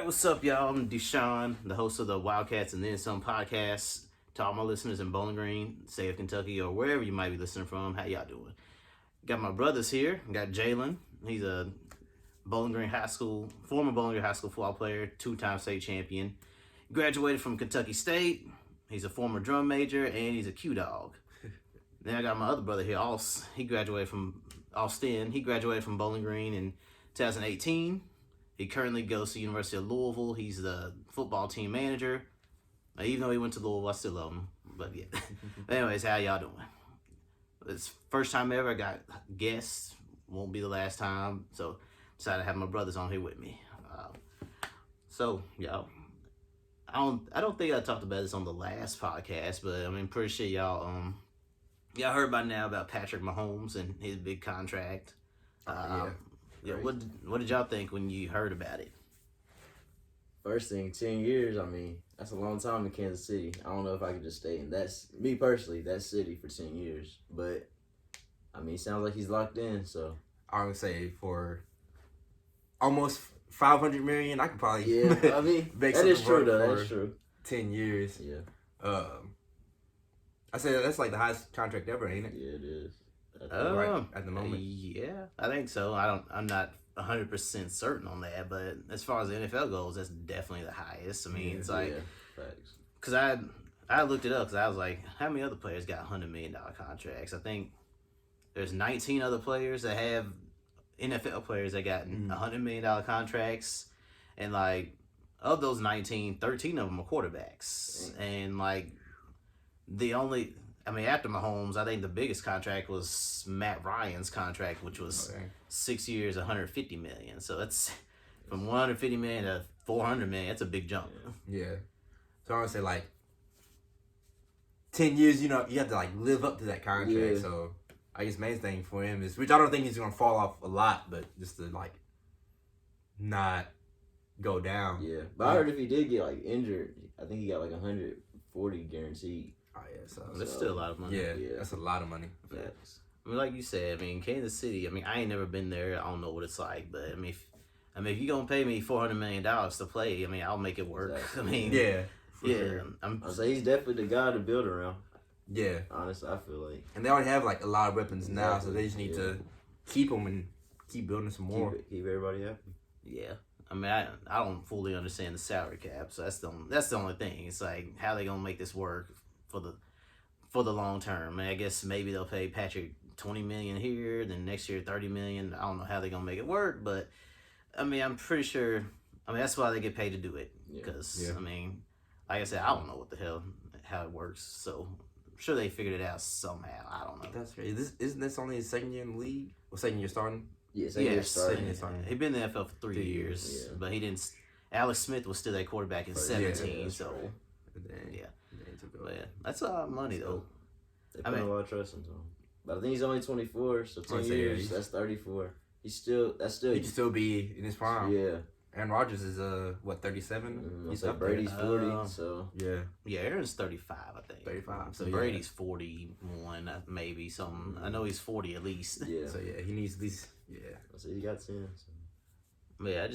Alright, what's up, y'all? I'm Deshaun, the host of the Wildcats And Then Some podcast. To all my listeners in Bowling Green, state of Kentucky, or wherever you might be listening from, how y'all doing? Got my brothers here. Got Jalen. He's a former Bowling Green High School football player, two-time state champion. Graduated from Kentucky State. He's a former drum major, and he's a Q-Dog. Then I got my other brother here, he graduated from Austin. He graduated from Bowling Green in 2018. He currently goes to the University of Louisville. He's the football team manager. Even though he went to Louisville, I still love him. But yeah. Anyways, how y'all doing? It's first time ever. I got guests. Won't be the last time. So decided to have my brothers on here with me. So y'all, I don't think I talked about this on the last podcast, but I mean, pretty sure y'all heard by now about Patrick Mahomes and his big contract. Yeah, what did y'all think when you heard about it? First thing, 10 years, I mean, that's a long time in Kansas City. I don't know if I could just stay in that city for 10 years. But, I mean, it sounds like he's locked in, so. I would say for almost $500 million, I could probably I mean, that is true, though. That is true. 10 years. Yeah. I say that's like the highest contract ever, ain't it? Yeah, it is. Right at the moment. Yeah, I think so. I'm not 100% certain on that, but as far as the NFL goes, that's definitely the highest. I mean, it's like, facts. Because I looked it up because I was like, how many other players got $100 million contracts? I think there's 19 other players that have NFL players that got $100 million contracts, and like of those 19, 13 of them are quarterbacks, and like after Mahomes, I think the biggest contract was Matt Ryan's contract, which was 6 years, $150 million. So it's from $150 million to $400 million. That's a big jump. Yeah. So I would say like 10 years. You have to like live up to that contract. Yeah. So I guess main thing for him is, which I don't think he's gonna fall off a lot, but just to like not go down. Yeah, but I heard if he did get like injured, I think he got like 140 guaranteed. Oh yeah, so That's still a lot of money. Yeah, that's a lot of money. Facts. I mean, like you said, Kansas City. I ain't never been there. I don't know what it's like, but if you're gonna pay me $400 million to play, I'll make it work. Exactly. Sure. I say he's definitely the guy to build around. Yeah, honestly, I feel like. And they already have like a lot of weapons now, so they just need to keep them and keep building some more. Keep everybody happy. Yeah. I don't fully understand the salary cap, so that's the only thing. It's like how they gonna make this work for the long term. I guess maybe they'll pay Patrick $20 million here, then next year $30 million. I don't know how they're gonna make it work, but I'm pretty sure. That's why they get paid to do it. Because like I said, I don't know what the hell how it works. So I'm sure they figured it out somehow. I don't know. That's right. Isn't this only his second year in the league? Or second year starting? Yeah, second year starting. He'd been in the NFL for 3 years, but he didn't. Alex Smith was still their quarterback in 17. So but that's a lot of money though. They put a lot of trust into him. But I think he's only 24, so 10 years, that's 34. He can still be in his prime. Yeah. Aaron Rodgers is 37? He's like Brady's 40, so yeah, Aaron's 35, I think. 35. So Brady's 41, maybe something. I know he's 40 at least. Yeah. So he needs at least So he got 10. So. Yeah,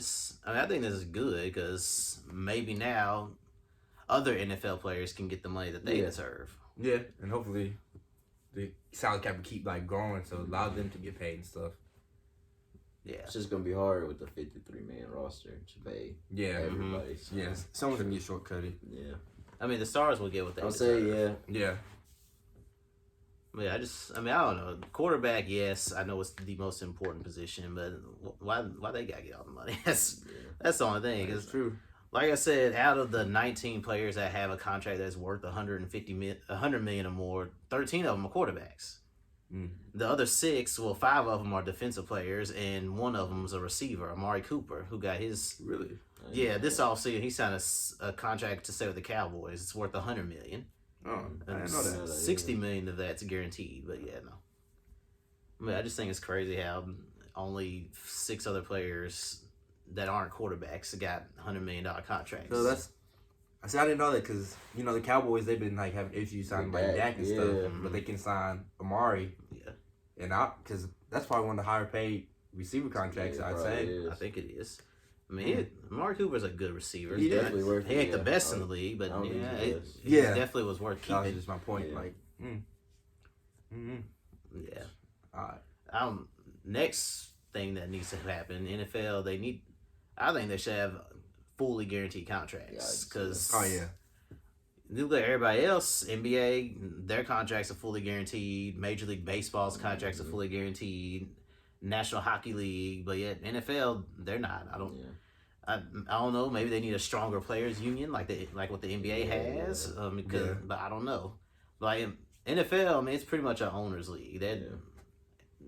I think this is good because maybe now other NFL players can get the money that they deserve. Yeah, and hopefully the salary cap will keep like growing, so allow them to get paid and stuff. Yeah, it's just gonna be hard with the 53-man roster to pay everybody. So. Yeah, someone's gonna get shortcutted. Yeah, the stars will get what they I'll deserve. say yeah. Yeah, I don't know. Quarterback, yes, I know it's the most important position, but why they gotta get all the money? That's the only thing. That's true. Like I said, out of the 19 players that have a contract that's worth $100 million or more, 13 of them are quarterbacks. The other 6, 5 of them are defensive players, and one of them is a receiver, Amari Cooper, who got his. Really? Yeah, this offseason he signed a contract to stay with the Cowboys. It's worth $100 million. Oh, I didn't know that. $60 million of that's guaranteed, but no. I just think it's crazy how only 6 other players that aren't quarterbacks got $100 million contracts. So I didn't know that because the Cowboys, they've been like having issues signing like Dak and stuff, but they can sign Amari. Yeah, and because that's probably one of the higher paid receiver contracts I'd say. I think it is. I mean, Amari Cooper's a good receiver. He's definitely worth He it. ain't the Yeah. best in the league, but I don't think yeah, he it is. Yeah. definitely was worth That was keeping. just my point. Yeah. Like, Yeah. all right. Next thing that needs to happen, NFL, I think they should have fully guaranteed contracts because Oh yeah. look at everybody else. NBA, their contracts are fully guaranteed. Major League Baseball's contracts are fully guaranteed. National Hockey League, but yet NFL, they're not. I don't know. Maybe they need a stronger players union, like what the NBA has. But I don't know. Like NFL, I mean, it's pretty much an owners league.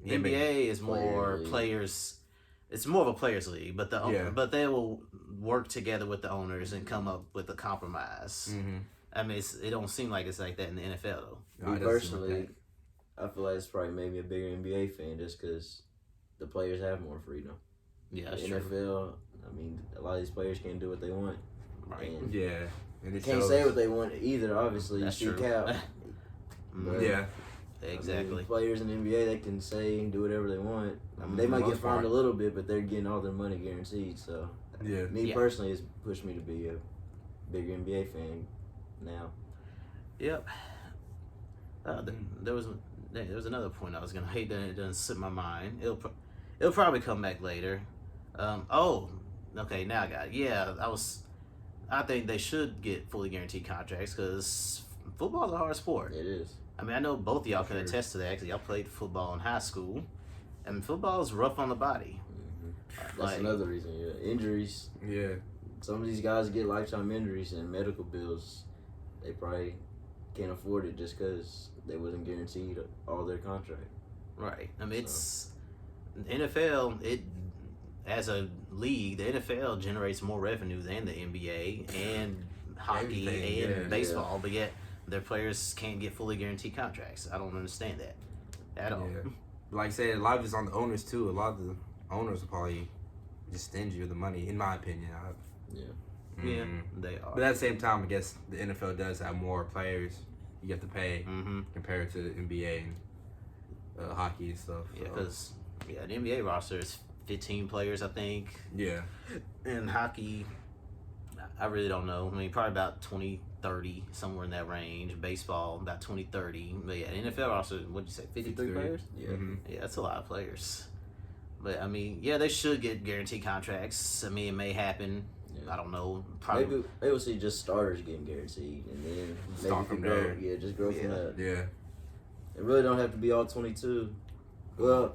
NBA is more players. It's more of a players league, but but they will work together with the owners and come up with a compromise. Mm-hmm. I mean, it don't seem like it's like that in the NFL though. Me personally, I feel like it's probably made me a bigger NBA fan just because the players have more freedom. Yeah, that's the true. NFL, I mean, a lot of these players can't do what they want. Right. And Yeah. And they it can't shows. say what they want either, obviously. That's you see true. Cap. But, Yeah. Exactly. I mean, players in the NBA, they can say and do whatever they want. I mean, they might get most part. fined a little bit, but they're getting all their money guaranteed. So, Yeah. me personally, it's pushed me to be a bigger NBA fan now. Yep. There was another point I was gonna hate that it doesn't slip my mind. It'll probably come back later. Okay, now I got it. Yeah, I think they should get fully guaranteed contracts because football's a hard sport. It is. I mean, I know both of y'all can attest to that because y'all played football in high school, and football is rough on the body. That's Like- another reason. Yeah, injuries. Yeah. Some of these guys get lifetime injuries and medical bills. They probably can't afford it just because they wasn't guaranteed all their contract. Right. I mean, it's NFL. As a league, the NFL generates more revenue than the NBA and hockey Everything, and yeah. baseball, but yet their players can't get fully guaranteed contracts. I don't understand that at all. Yeah. Like I said, a lot of it's on the owners too. A lot of the owners are probably just stingy with the money, in my opinion. Yeah. Yeah, they are. But at the same time, I guess the NFL does have more players you have to pay Mm-hmm. compared to the NBA and hockey and stuff. Yeah, so. because the NBA roster is 15 players, I think. Yeah. In hockey, I really don't know. I mean, probably about 20, 30, somewhere in that range. Baseball, about 20, 30. But yeah, NFL roster, what'd you say, 53 players? Yeah. Mm-hmm. Yeah, that's a lot of players. But, I mean, yeah, they should get guaranteed contracts. I mean, it may happen. Yeah. I don't know. Probably. Maybe we'll see just starters getting guaranteed, and then Start maybe from grow. there. Yeah, just grow from that. Yeah. It really don't have to be all 22. Well,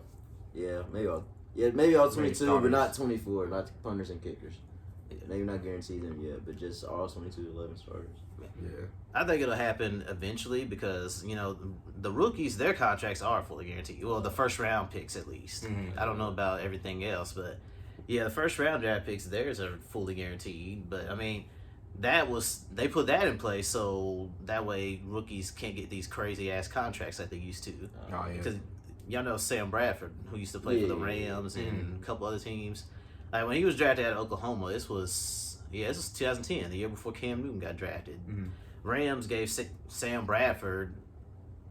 yeah, maybe all 22, starters. but not 24, not punters and kickers. Yeah. Maybe not guarantee them yet, but just all 22, 11 starters. Yeah. I think it'll happen eventually because, the rookies, their contracts are fully guaranteed. Well, the first round picks at least. Mhm. I don't know about everything else, but yeah, the first round draft picks, theirs are fully guaranteed. But I mean, they put that in place so that way rookies can't get these crazy ass contracts like they used to. Oh, yeah. Because y'all know Sam Bradford, who used to play for the Yeah. Rams and a couple other teams. Like when he was drafted out of Oklahoma, this was 2010, the year before Cam Newton got drafted. Mhm. Rams gave Sam Bradford,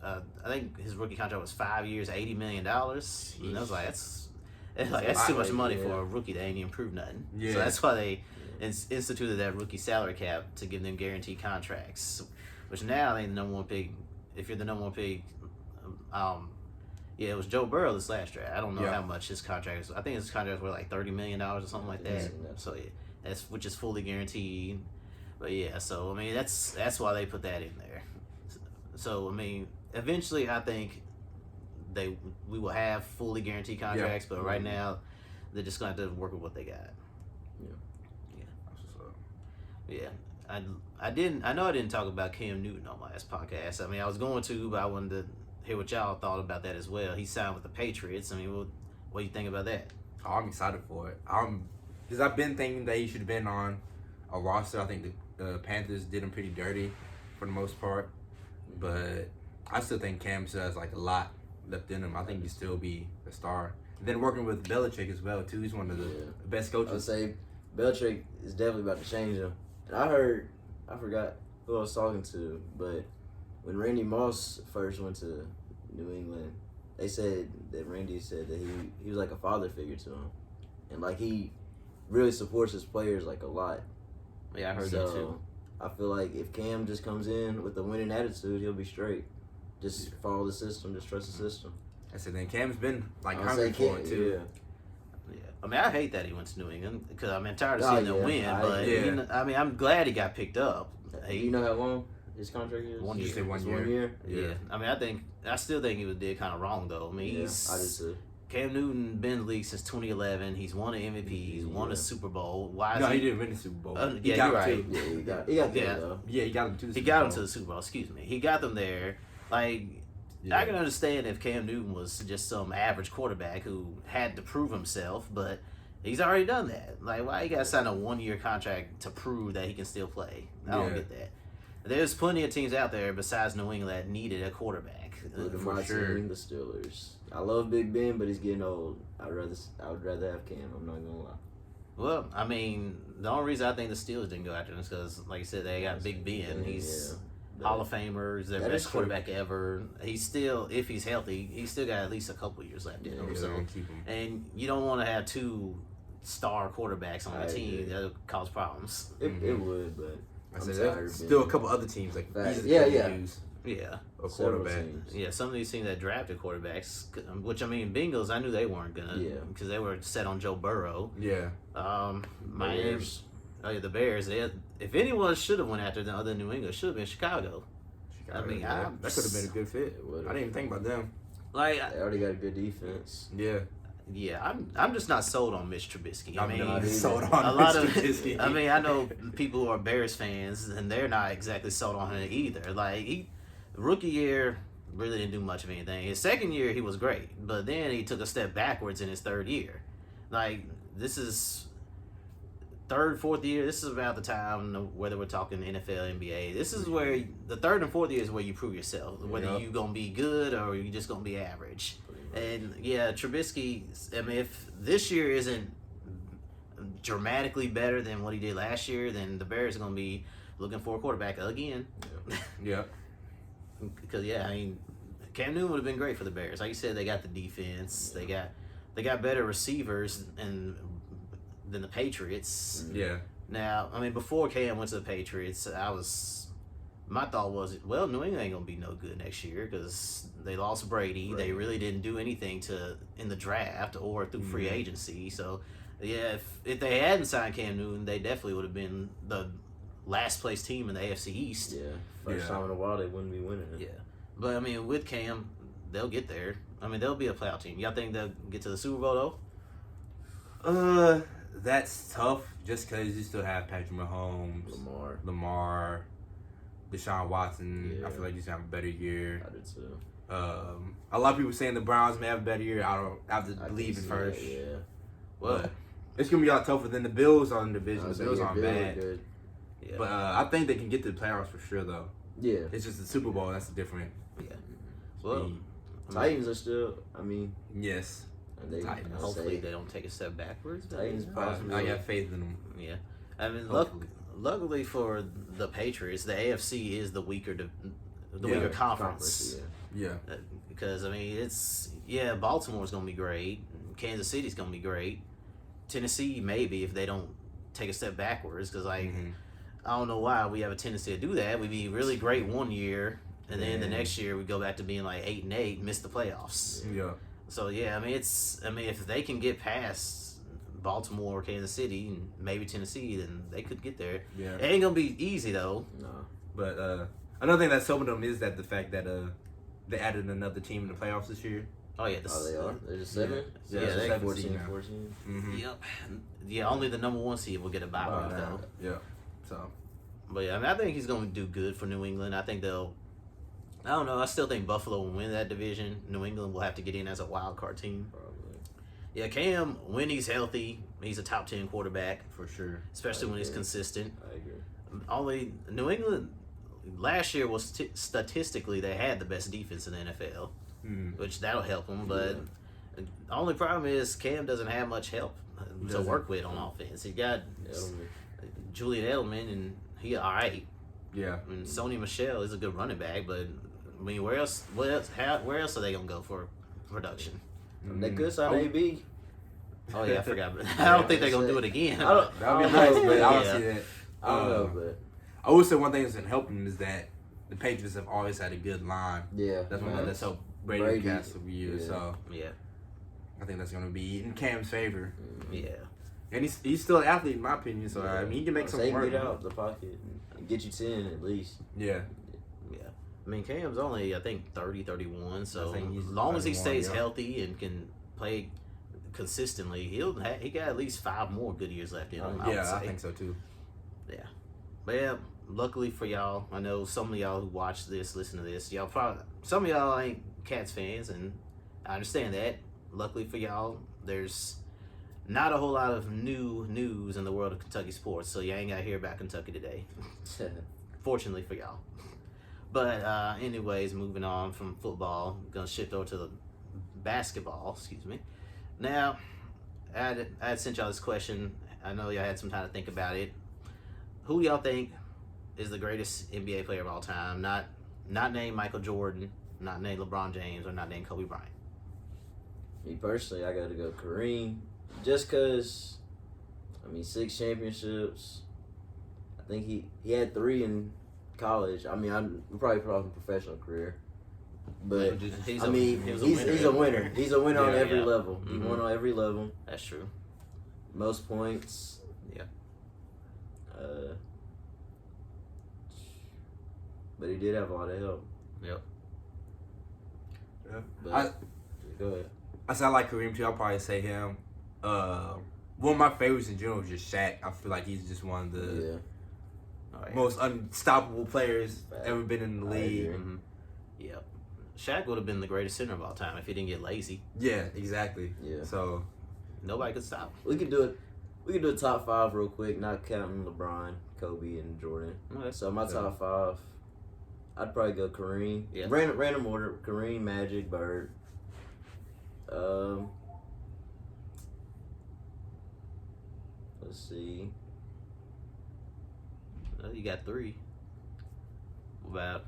I think his rookie contract was 5 years, $80 million. And I was like, that's too much money for a rookie that ain't even proved nothing. Yeah. So that's why they instituted that rookie salary cap to give them guaranteed contracts. Which now they the number one pick. If you're the number one pick, it was Joe Burrow this last draft. I don't know how much his contract is. I think his contract was like $30 million or something like that. Yeah. So yeah, which is fully guaranteed. But yeah, so I mean that's why they put that in there. So I mean, eventually I think we will have fully guaranteed contracts, but right now they're just gonna have to work with what they got. That's what's up. Yeah, I know I didn't talk about Cam Newton on my last podcast. I mean, I was going to, but I wanted to hear what y'all thought about that as well. He signed with the Patriots. I mean, what do you think about that? Oh, I'm excited for it. Because I've been thinking that he should have been on a roster. I think the Panthers did him pretty dirty for the most part. But I still think Cam still has like a lot left in him. I think he'd still be a star. And then working with Belichick as well too. He's one of the best I would coaches. say Belichick is definitely about to change him. And I forgot who I was talking to, but when Randy Moss first went to New England, they said that Randy said that he was like a father figure to him, and like he really supports his players like a lot. Yeah, I heard that too. I feel like if Cam just comes in with a winning attitude, he'll be straight. Just follow the system, just trust the system. I said, then Cam's been like I'll hungry say for it too. Yeah, I mean, I hate that he went to New England because I'm tired of seeing them win. I But agree. I mean, I'm glad he got picked up. Do you know how long his contract is? 1 year. Just say 1 It's year. 1 year? Yeah. I mean, I still think he did kind of wrong though. I mean, Yeah, I did too. Cam Newton been in the league since 2011. He's won an MVP. He's won a Super Bowl. Why? No, is he didn't win the Super Bowl. He yeah, got you're him right. too. Yeah, he got Yeah. there though. Yeah, he got him to the He Super got Bowl. him to the Super Bowl. Excuse me. He got them there. Like, Yeah. I can understand if Cam Newton was just some average quarterback who had to prove himself, but he's already done that. Like, why you got to sign a 1 year contract to prove that he can still play? I don't Yeah. get that. There's plenty of teams out there besides New England that needed a quarterback. Look at For my sure. team, the Steelers. I love Big Ben, but he's getting old. I would rather have Cam. I'm not gonna lie. Well, I mean, the only reason I think the Steelers didn't go after him is because, like you said, they got Big Ben. He's Hall of Famer. He's their That best is true. quarterback ever. He's still, if he's healthy, he's still got at least a couple years left in him. Yeah, So, they're gonna keep him. and you don't want to have two star quarterbacks on I the team. agree. That'll cause problems. It would, but I I'm said tired there's of still a being- couple other teams like Facts. easily Yeah, could yeah. use Yeah. a several quarterback. teams. Yeah, some of these teams that drafted quarterbacks, which I mean, Bengals, I knew they weren't gonna, Yeah. because they were set on Joe Burrow. Yeah, Miami, Bears. oh yeah, the Bears. If anyone should have went after them other than New England, should have been Chicago. Chicago, I mean, yeah. that could have been a good fit. It would've. I didn't even think about them. Like, They already got a good defense. Yeah, yeah, I'm just not sold on Mitch Trubisky. I I'm mean, not either. sold a on lot Mitch of, Trubisky. I mean, I know people who are Bears fans, and they're not exactly sold on him either. Like, rookie year really didn't do much of anything. His second year, he was great, but then he took a step backwards in his third year. Like, this is third, fourth year. This is about the time, whether we're talking NFL, NBA. This is where the third and fourth year is where you prove yourself, whether Yep. you're gonna be good or you're just gonna be average. And yeah, Trubisky, I mean, if this year isn't dramatically better than what he did last year, then the Bears are going to be looking for a quarterback again. yeah. Because, yeah, I mean, Cam Newton would have been great for the Bears. Like you said, they got the defense. They got better receivers than the Patriots. Yeah. Now, I mean, before Cam went to the Patriots, my thought was, well, New England ain't gonna be no good next year because they lost Brady. Right. They really didn't do anything in the draft or through free Mhm. agency. So, yeah, if they hadn't signed Cam Newton, they definitely would have been the last place team in the AFC East. Yeah, first Yeah. time in a while they wouldn't be winning it. Yeah, but I mean, with Cam, they'll get there. I mean, they'll be a playoff team. Y'all think they'll get to the Super Bowl though? That's tough just because you still have Patrick Mahomes, Lamar, Deshaun Watson. Yeah. I feel like he's gonna have a better year. I did too. A lot of people saying the Browns may have a better year. I have to I believe can it see first. that, yeah. Well, But it's gonna be a lot tougher than the Bills on the division. I The was Bills saying, aren't Bills are bad, good. yeah, but I think they can get to the playoffs for sure. Though Yeah. it's just the Super Bowl. That's different. well, speed. Titans are still. I mean, Yes, they. Titans. I'd hopefully say they don't take a step backwards. but, Titans yeah. possibly. I got faith in them. Yeah, I mean, Hopefully. luckily for the Patriots, the AFC is the weaker Yeah, weaker conference. Yeah. Yeah, Because I mean, Baltimore's gonna be great, Kansas City's gonna be great, Tennessee maybe if they don't take a step backwards. Because Mhm. I don't know why we have a tendency to do that. We'd be really great one year, and then the Yeah. next year we go back to being like 8-8, miss the playoffs. yeah. So yeah, I mean if they can get past Baltimore, Kansas City, and maybe Tennessee, then they could get there. Yeah. It ain't gonna be easy though. No. But another thing that's helping them is that the fact that they added another team in the playoffs this year. Oh yeah, Oh, they are. They're just 7. Yeah, Yeah, it's a they- 7 seed 14, now. 14. Mm-hmm. Yep. Yeah, only the number 1 seed will get a bye Wow. week though. Yeah. So But yeah, I mean, I think he's going to do good for New England. I think I don't know. I still think Buffalo will win that division. New England will have to get in as a wild card team. Probably. Yeah, Cam, when he's healthy, he's a top 10 quarterback, for sure. especially when he's agree. consistent. I agree. Only New England last year was statistically they had the best defense in the NFL, Mm. which that'll help them. But the only problem is Cam doesn't have much help to Doesn't. work with on offense. He got Edelman. Julian Edelman, and he all right. Yeah. I mean, Sony Michel is a good running back, but I mean, where else are they gonna go for production? They could sign Oh. AB. Oh yeah, I forgot. I don't think they're gonna do it again. I don't. That would be I nice, don't know, but I don't Yeah. see that. I don't know, but I would say one thing that's been helping them is that the Patriots have always had a good line. yeah, That's one thing that's helped Brady Brady, cast over years. yeah. So Yeah, I think that's gonna be in Cam's favor. yeah. And he's still an athlete in my opinion. So I mean, he can make So something they work. can get out the pocket and get you 10 at least. Yeah. I mean, Cam's only, I think, 30, 31. So I think he's as long as he 31, stays yeah. healthy and can play consistently, he got at least 5 more good years left in him. Yeah, would I say. think so too. But yeah, luckily for y'all, I know some of y'all who watch this, listen to this, y'all probably, some of y'all ain't Cats fans, and I understand that. Luckily for y'all, there's not a whole lot of new news in the world of Kentucky sports, so you ain't got to hear about Kentucky today. Fortunately for y'all. But anyways, moving on from football, gonna shift over to the basketball. Excuse me. Now, I had sent y'all this question. I know y'all had some time to think about it. Who y'all think is the greatest NBA player of all time? Not named Michael Jordan, not named LeBron James, or not named Kobe Bryant. Me personally, I got to go Kareem, just cause, I mean, 6 championships. I think he had 3 in college. I mean, I'm probably talking professional career, but He's I a- mean, he was he's a winner. He's a winner on Yeah, every yeah. level. He Mhm. won on every level. That's true. Most points. Yeah. But he did have a lot of help. Yep. Yeah. But go ahead. I said I like Kareem too. I'll probably say him. One of my favorites in general is just Shaq. I feel like he's just one of the Yeah. All right. most unstoppable players Fact. ever been in the I league. agree. Mhm. Yep. Shaq would have been the greatest center of all time if he didn't get lazy. Yeah, exactly. Yeah. So Nobody could stop him. We could do it. We could do a top 5 real quick, not counting LeBron, Kobe, and Jordan. Okay. So my top 5, I'd probably go Kareem. Yeah. Random order: Kareem, Magic, Bird. Let's see. You got 3. Well,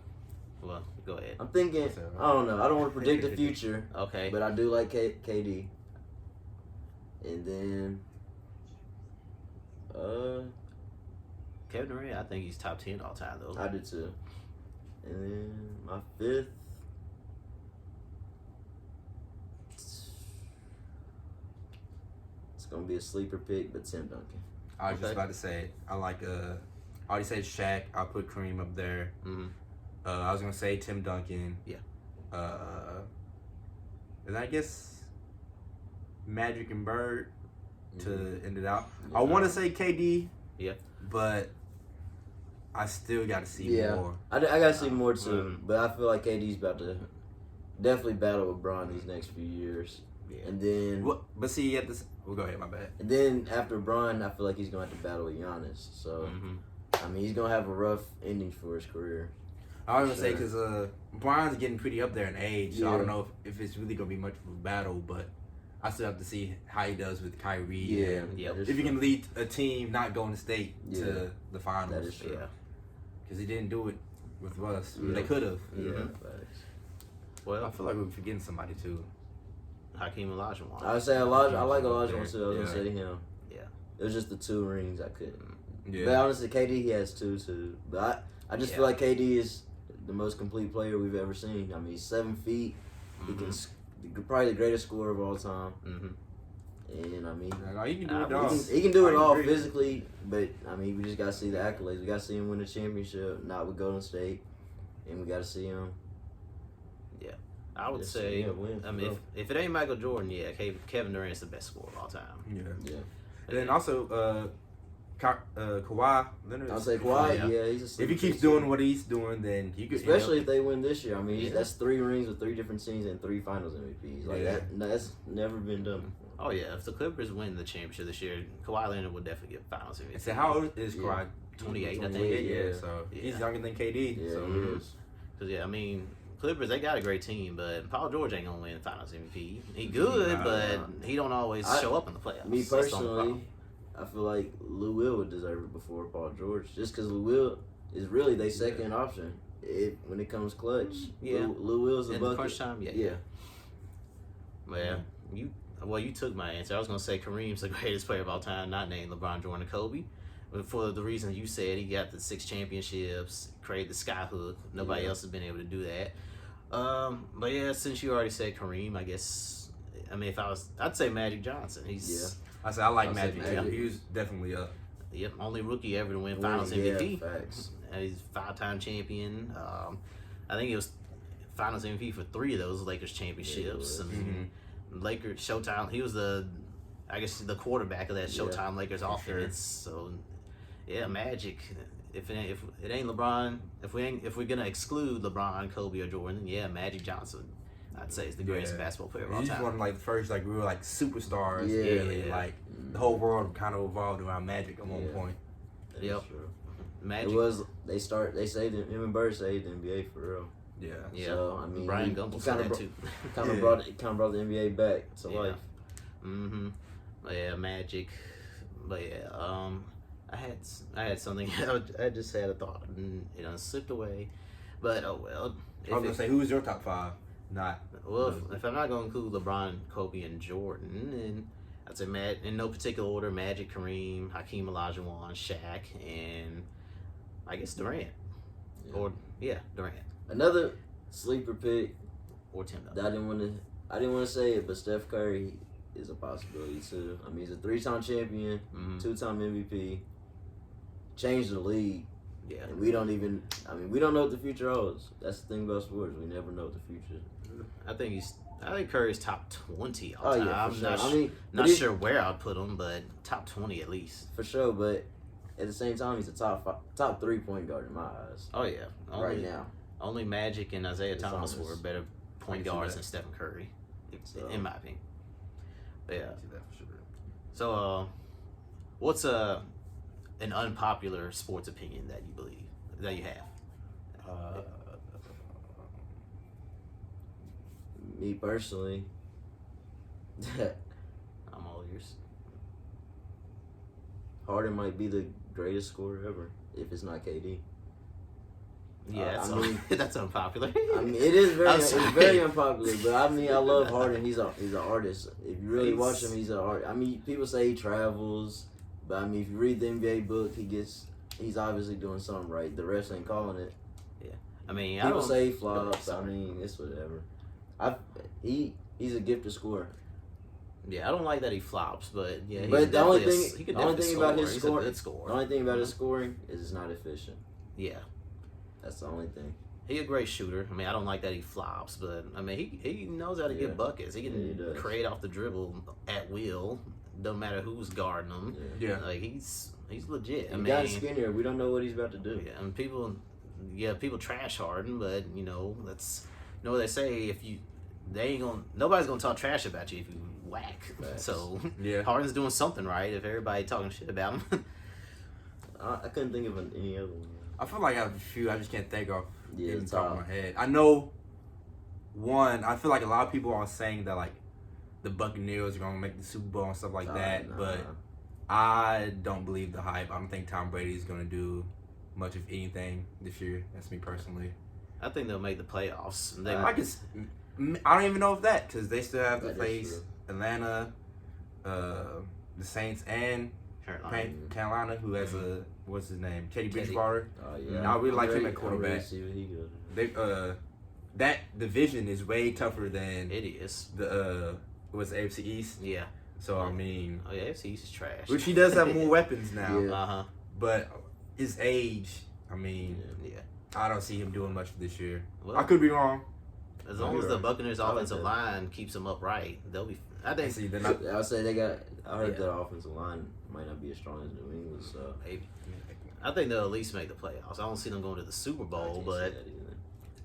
go ahead. I'm thinking. I don't know. I don't want to predict the future, Okay. but I do like KD. And then, Kevin Durant, I think he's top 10 all time though. I do too. And then my 5th. It's gonna be a sleeper pick, but Tim Duncan. I was just Okay. about to say I like I already said Shaq. I'll put Kareem up there. Mhm. I was gonna say Tim Duncan. Yeah. And I guess Magic and Bird to end it out. Yeah. I want to say KD. Yeah. But I still got to see Yeah. more. I gotta see more too, Mm. but I feel like KD's about to definitely battle with Bron these next few years. Yeah. And then, What? But see, at this, we'll go ahead. My bad. and then after Bron, I feel like he's gonna have to battle with Giannis. So Mhm. I mean, he's gonna have a rough ending for his career. I was gonna say Sure. because Brian's getting pretty up there in age, so I Yeah. don't know if it's really gonna be much of a battle, but I still have to see how he does with Kyrie. Yeah, and Yep. that is if he true. can lead a team not going to state Yeah. to the finals, That is true. Yeah. because he didn't do it with us. Yeah. They could have. Yeah, Mhm. facts. I Well, feel like we're forgetting somebody too. Hakeem Olajuwon. I would say Elijah. I like Yeah. Elijah too. I was Yeah. gonna say him. Yeah. It was just the 2 rings I couldn't. Yeah. But honestly, KD he has 2 too. But I just feel Yeah. like KD is the most complete player we've ever seen. I mean, he's 7 feet. He can probably the greatest scorer of all time. Mhm. And I mean, No, he can do I it would- all. he can do it I all agree. physically. But I mean, we just gotta see the accolades. We gotta see him win a championship, not with Golden State, and we gotta see him. I would just, say, yeah, win, I mean, if it ain't Michael Jordan, yeah, Kevin Durant's the best scorer of all time. Yeah. Yeah, And then also, Kawhi Leonard. I'll say Kawhi. Yeah. Yeah, he's a If sleeper he keeps pick, doing too. what he's doing, then he could. Especially if they win this year. I mean, Yeah. that's 3 rings with 3 different teams and 3 Finals MVPs. Like Yeah. that's never been done before. Oh yeah, if the Clippers win the championship this year, Kawhi Leonard would definitely get Finals MVP. So how old is Yeah. Kawhi? 28, I think. 28, Yeah, yeah. so he's Yeah. younger than KD. Yeah, so he is. Because yeah, I mean, Clippers they got a great team, but Paul George ain't gonna win Finals MVP. He good, Nah. but he don't always I- show up in the playoffs. Me That's the only personally, problem. I feel like Lou Will would deserve it before Paul George, just because Lou Will is really their second option. When it comes clutch, Yeah. Lou Will's a in the bucket. crunch time, yeah. Yeah. Well, Well, you took my answer. I was gonna say Kareem's the greatest player of all time, not named LeBron, Jordan, or Kobe. But for the reason you said, he got the 6 championships, created the skyhook. Nobody else has been able to do that. But yeah, since you already said Kareem, I guess. I mean, I'd say Magic Johnson. I said I like I'll say Magic. Magic. He was definitely up. Yep, only rookie ever to win Finals MVP. Facts. He's 5-time champion. I think it was Finals MVP for 3 of those Lakers championships. Lakers Showtime. He was the quarterback of that Showtime Lakers offense. So yeah, Magic. If it ain't LeBron, if we're gonna exclude LeBron, Kobe, or Jordan, then yeah, Magic Johnson, I'd say is the greatest basketball player of all He's time. one of like the first like real like superstars. Yeah. Really, like the whole world kind of evolved around Magic at one point. Yep. Magic. It was they saved him. Him and Bird saved the NBA for real. Yeah. Yeah. So I mean, Brian he Gumbel kind said of that too. brought the NBA back to life. Yeah, Magic. But yeah, I had something. I just had a thought, and slipped away. But oh well. I was gonna say, who's your top 5? Not. Well, if I'm not gonna include LeBron, Kobe, and Jordan, then I'd say in no particular order: Magic, Kareem, Hakeem Olajuwon, Shaq, and I guess Durant. Durant Another sleeper pick. or Tim I didn't want to say it, but Steph Curry is a possibility too. I mean, he's a 3-time champion, 2-time MVP, changed the league. Yeah. And we don't know what the future holds. That's the thing about sports. We never know what the future. I think Curry's top 20 all Oh time. yeah, I'm for sure. not sure where I'd put him, but top 20 at least. For sure, but at the same time, he's a top 3 point guard in my eyes. Oh yeah. Right now. Only Magic and Isaiah Thomas Thomas. were better point guards than Stephen Curry, in my opinion. But yeah. I see that for sure. So, what's an unpopular sports opinion that you have? Me personally, I'm all ears. Harden might be the greatest scorer ever if it's not KD. Yeah, that's unpopular. I mean, it is I'm it's sorry. very unpopular, but I mean, I love Harden. He's an artist. If you really watch him, he's an artist. I mean, people say he travels, but I mean, if you read the NBA book, he's obviously doing something right. The refs ain't calling it. Yeah, I mean, People say he flops. I mean, it's whatever. He's a gifted scorer. Yeah, I don't like that he flops, but yeah. But the only thing about his He's scoring, a good scorer. the only thing about his scoring is it's not efficient. Yeah. That's the only thing. He's a great shooter. I mean, I don't like that he flops, but I mean, he knows how to get buckets. He can create off the dribble at will. Don't matter who's guarding him. Yeah. Like he's legit. He got skinnier. We don't know what he's about to do. Yeah, and people trash Harden, but that's what they say. Nobody's gonna talk trash about you if you whack. Facts. So Yeah. Harden's doing something right. If everybody talking shit about him. I couldn't think of any other one. I feel like I have a few. I just can't think off the it's top of tough. my head. I know one. I feel like a lot of people are saying that like the Buccaneers are gonna make the Super Bowl and stuff like that, but I don't believe the hype. I don't think Tom Brady is gonna do much of anything this year. That's me personally. I think they'll make the playoffs. I don't even know if that because they still have to That is face true. Atlanta, the Saints, and Carolina, who has what's his name, Teddy Bridgewater. Oh yeah. I really like him at quarterback. Really see what he does. That division is way tougher than It is. the AFC East. Yeah. So I mean, Oh yeah, AFC East is trash. which he does have more weapons now, Yeah. but his age. I mean, Yeah. I don't see him doing much this year. Well, I could be wrong. as long as the Buccaneers offensive line keeps them upright, they'll be. I think. See, they're not. I'll say I heard that offensive line might not be as strong as New England, so Maybe. I think they'll at least make the playoffs. I don't see them going to the Super Bowl, but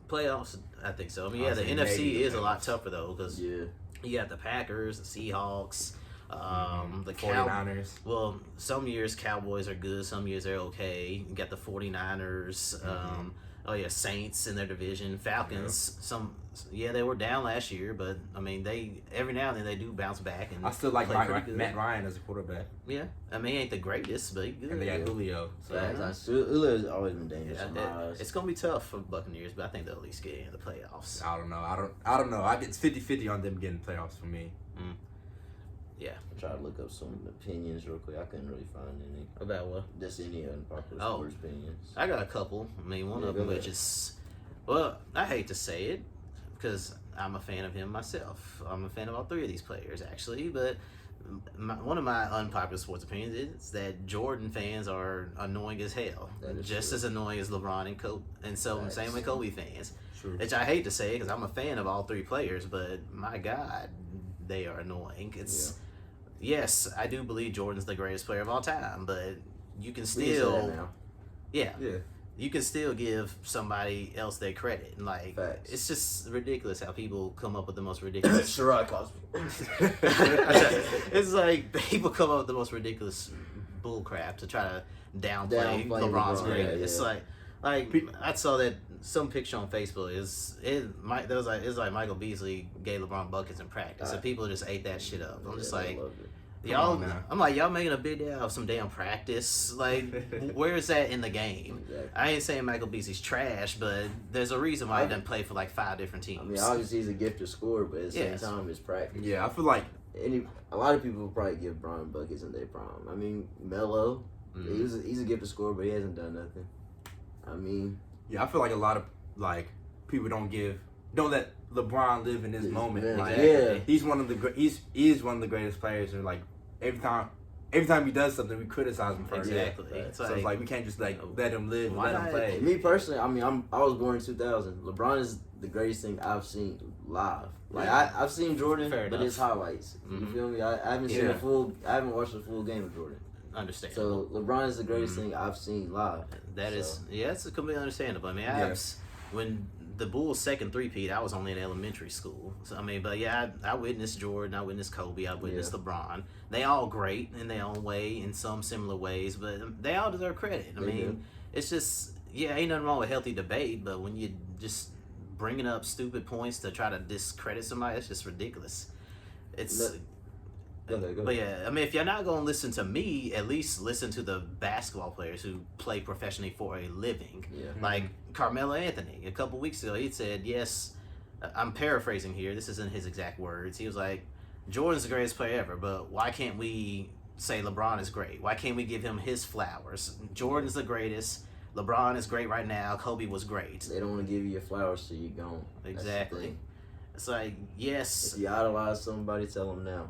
playoffs, I think so. I mean, yeah, the NFC is a lot tougher though because you got the Packers, the Seahawks, the 49ers. Well, some years Cowboys are good, some years they're okay. You got the 49ers, Saints in their division, Falcons. They were down last year, but I mean, every now and then they do bounce back and I still like play pretty good. Matt Ryan as a quarterback, Yeah, I mean, he ain't the greatest, but he's good. and they got Julio. So Julio's always been dangerous in my eyes. It's gonna be tough for Buccaneers, but I think they'll at least get into the playoffs. I don't know. It's 50-50 on them getting playoffs for me. Yeah. I tried to look up some opinions real quick. I couldn't really find any. About what? Just any unpopular Oh. sports opinions. I got a couple. I mean, one Yeah, of go them ahead. which is, well, I hate to say it because I'm a fan of him myself. I'm a fan of all three of these players, actually. But one of my unpopular sports opinions is that Jordan fans are annoying as hell. That is Just true. as annoying as LeBron and Kobe. And so, Facts. same with Kobe fans. True. Which I hate to say because I'm a fan of all three players, but my God, they are annoying. It's yes, I do believe Jordan's the greatest player of all time, but you can We can say that still, now. yeah, Yeah. you can still give somebody else their credit. Like Facts. it's just ridiculous how people come up with the most ridiculous. Sherrod Cosby. It's like people come up with the most ridiculous bull crap to try to downplay Downplay LeBron's LeBron, greatness. yeah, It's yeah. like I saw that some picture on Facebook it was like Michael Beasley gave LeBron buckets in practice, and people just ate that shit up. I'm just Yeah, I like, loved it. y'all. on now. I'm like, y'all making a big deal of some damn practice. Like, where is that in the game? Exactly. I ain't saying Michael Beasley's trash, but there's a reason why he doesn't play for like 5 different teams. I mean, obviously he's a gifted scorer, but at the same Yes. time, it's practice. Yeah, I feel like A lot of people will probably give Bron buckets in their prime. I mean, Melo, Mhm. he's a gifted scorer, but he hasn't done nothing. I mean, I feel like a lot of like people don't let LeBron live in his moment. man, Like, yeah. he's one of the he is one of the greatest players, and like every time he does something, we criticize him for it. Exactly. Yeah, It's So it's like we can't just like let him live, and Why let him not? play. me personally, I mean, I was born in 2000. LeBron is the greatest thing I've seen live. Like I've seen Jordan, Fair but enough. it's highlights. You Mhm. feel me? I haven't seen Yeah. I haven't watched the full game of Jordan. Understandable. So LeBron is the greatest Mhm. thing I've seen live. That is, yeah, it's completely understandable. I mean, Yeah. when the Bulls' second three-peat, I was only in elementary school. So I mean, but yeah, I witnessed Jordan, I witnessed Kobe, I witnessed LeBron. They all great in their own way, in some similar ways, but they all deserve credit. I They mean, do. it's just ain't nothing wrong with healthy debate, but when you just bringing up stupid points to try to discredit somebody, it's just ridiculous. It's. Go ahead. But yeah, I mean, if you're not going to listen to me, at least listen to the basketball players who play professionally for a living. Yeah. Like Carmelo Anthony, a couple weeks ago, he said, yes, I'm paraphrasing here, this isn't his exact words. He was like, Jordan's the greatest player ever, but why can't we say LeBron is great? Why can't we give him his flowers? Jordan's the greatest. LeBron is great right now. Kobe was great. They don't want to give you your flowers till you're gone. That's the Exactly. thing. It's like, yes. If you idolize somebody, tell them now.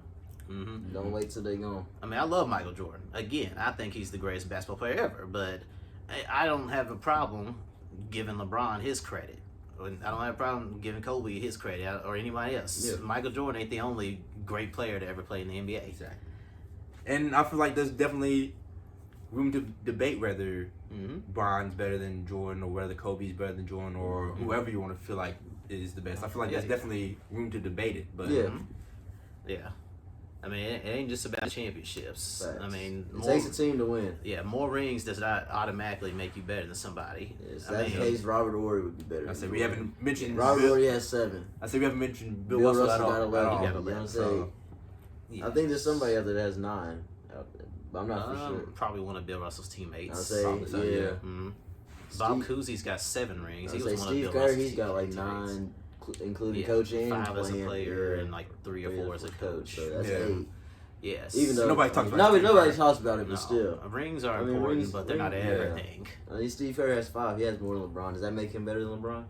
Mm-hmm. Don't wait till they gone. I mean, I love Michael Jordan. Again, I think he's the greatest basketball player ever, but I don't have a problem giving LeBron his credit. I don't have a problem giving Kobe his credit or anybody else. Yeah. Michael Jordan ain't the only great player to ever play in the NBA. Exactly. And I feel like there's definitely room to debate whether Mm-hmm. Bron's better than Jordan or whether Kobe's better than Jordan or whoever you want to feel like is the best. I feel like there's definitely room to debate it. But Yeah. Yeah. I mean, it ain't just about championships. Facts. I mean, It takes a team to win. more rings does not automatically make you better than somebody. If I that's mean, the case, Robert Horry would be better. I than said we Jordan. haven't mentioned Robert Bill, Horry has 7. I said we haven't mentioned Bill, Bill Russell, Russell at got all. 11. At all. He got You know what I'm 11, saying? yeah. I think there's somebody out there that has 9 out there, but I'm not for sure. Probably one of Bill Russell's teammates. I'll say, Probably so, yeah. yeah. Mm-hmm. Bob Steve- Cousy's got 7 rings. He I'll was say one Steve of Bill Kerr, Russell's he's got like teammates. 9, including Yeah, coaching, 5 as a playing, player yeah, and like 3 or 4 as a coach. So that's Yeah. 8. Yes. Even though Nobody talks about nobody Steve talks about it, but No, still. rings are I mean, important, rings- but they're not rings- yeah. everything. At least Steve Kerr has 5. He has more than LeBron. Does that make him better than LeBron?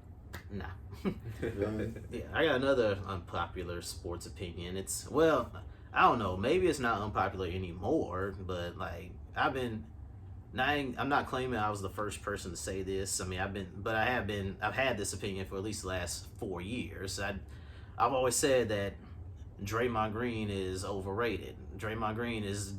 Nah. You know what I mean? Yeah, I got another unpopular sports opinion. It's, well, I don't know. Maybe it's not unpopular anymore, but like I'm not claiming I was the first person to say this. I mean, I've had this opinion for at least the last 4 years. I've always said that Draymond Green is overrated. Draymond Green is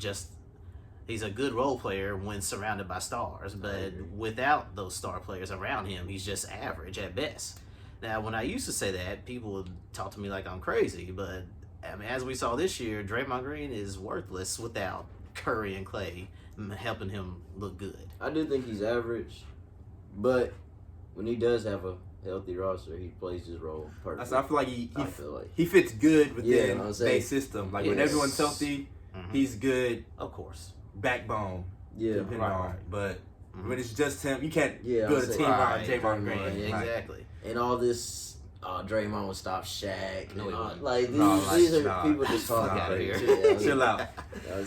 he's a good role player when surrounded by stars, but without those star players around him, he's just average at best. Now, when I used to say that, people would talk to me like I'm crazy, but I mean, as we saw this year, Draymond Green is worthless without Curry and Clay helping him look good. I do think he's average, but when he does have a healthy roster, he plays his role perfectly. I feel like I feel like. he fits good within I'm their saying. system. Like when Yes. everyone's healthy, Mhm. he's good Of course. backbone. Yeah. Depending Right, on, right. but Mhm. when it's just him, you can't Yeah, build I'm a saying- team around Right, Draymond Green. right, Like, Exactly. And all this Draymond would stop Shaq. No, he wouldn't. Like No, these are nah. people just talking Fuck outta crazy. here. Yeah, Chill out.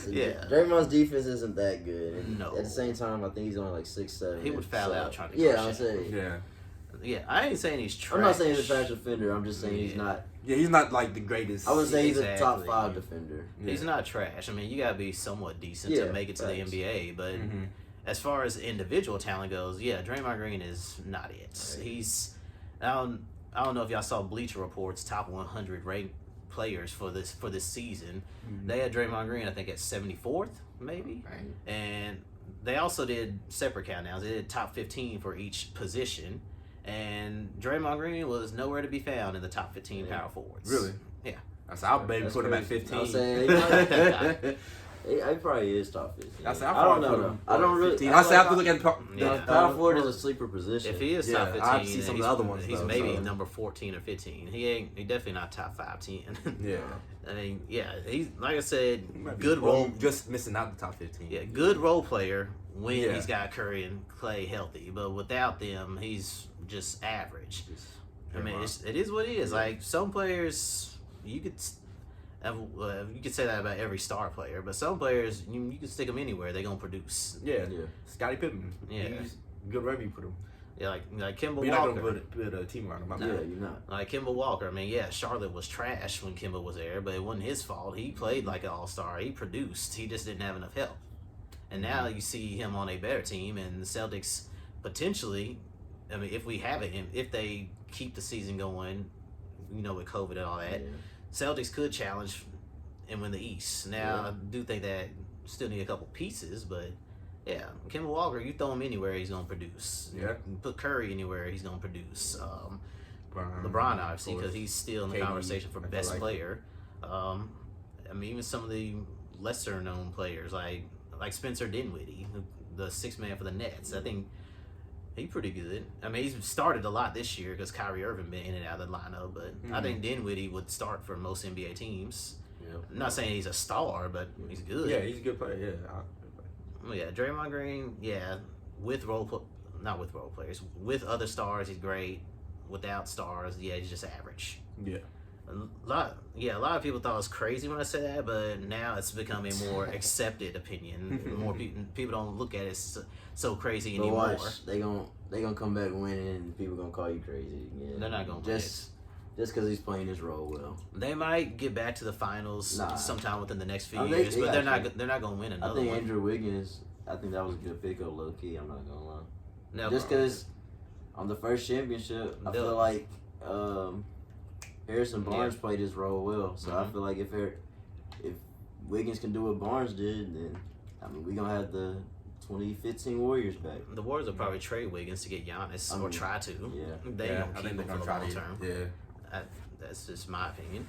Yeah. Draymond's defense isn't that good. And No. At the same time, I think he's only like 6'7". He would foul out trying to Yeah, crush I'm Shaq. saying. Yeah. Yeah, I ain't saying he's trash. I'm not saying he's a trash defender. I'm just saying he's Yeah. not. Yeah, he's not like the greatest. I would say he's a top Exactly. 5 defender. He's not trash. I mean, you gotta be somewhat decent Yeah, to make it to the facts. NBA. But Mm-hmm. as far as individual talent goes, yeah, Draymond Green is not it. Right. He's I don't know if y'all saw Bleacher Report's top 100 ranked players for this season. Mm-hmm. They had Draymond Green, I think, at 74th, maybe. Right. And they also did separate countdowns. They did top 15 for each position. And Draymond Green was nowhere to be found in the top 15 Yeah. power forwards. Really? Yeah. I said, I'll maybe That's put him at crazy. 15. I'm saying he probably is top 15. I said, I I'll don't probably know. put though. him I don't really. 15. I said, I have to look at Yeah. Power forward is a sleeper position. If he is Yeah, top 15, I've seen some of he's, the other ones, he's though, maybe so. number 14 or 15. He definitely not top 5, 10. Yeah. I mean, yeah, he's like I said, He might be good role. Just missing out the top 15. Yeah, good role player when Yeah. he's got Curry and Clay healthy, but without them, he's just average. I mean, it is what it is. Like some players, you could say that about every star player, but some players you can stick them anywhere, they're gonna produce. Yeah. Yeah. Scottie Pippen. Yeah. He's good wherever you put him. Yeah, like Kemba But you're not Walker. going to put a team around him. I'm Yeah, not. you're not. Like Kemba Walker, I mean, yeah, Charlotte was trash when Kemba was there, but it wasn't his fault. He played like an all-star. He produced. He just didn't have enough help. And now you see him on a better team, and the Celtics potentially, I mean, if they keep the season going, with COVID and all that, Yeah. Celtics could challenge and win the East. Now, I do think that still need a couple pieces, but yeah, Kemba Walker, you throw him anywhere, he's gonna produce. Yeah. You put Curry anywhere, he's gonna produce. LeBron, LeBron, obviously, of because course. he's still in the KD, conversation for I feel best like. player. I mean, even some of the lesser known players like Spencer Dinwiddie, the sixth man for the Nets. I think he's pretty good. I mean, he's started a lot this year because Kyrie Irving been in and out of the lineup, but I think Dinwiddie would start for most NBA teams. Yeah. I'm not saying he's a star, but he's good. Yeah, he's a good player. Yeah. Well, yeah, Draymond Green, yeah, not with role players, with other stars, he's great. Without stars, yeah, he's just average. Yeah. A lot of people thought it was crazy when I said that, but now it's become a more accepted opinion. More people don't look at it so crazy But anymore. watch, they gonna come back winning, and people gonna call you crazy again. They're not gonna just because he's playing his role well. They might get back to the finals Nah. sometime within the next few I think years, they but they're actually- not going to win I another think one. Andrew Wiggins. I think that was a good pickup, low key. I'm not gonna lie. No, Just because on the first championship, I feel like Harrison Barnes played his role well. So I feel like if Wiggins can do what Barnes did, then I mean we gonna have the 2015 Warriors back. the Warriors will probably trade Wiggins to get Giannis, or try to. Yeah. They Yeah, don't I keep think him they're for gonna the try long to. term. Yeah. That's just my opinion.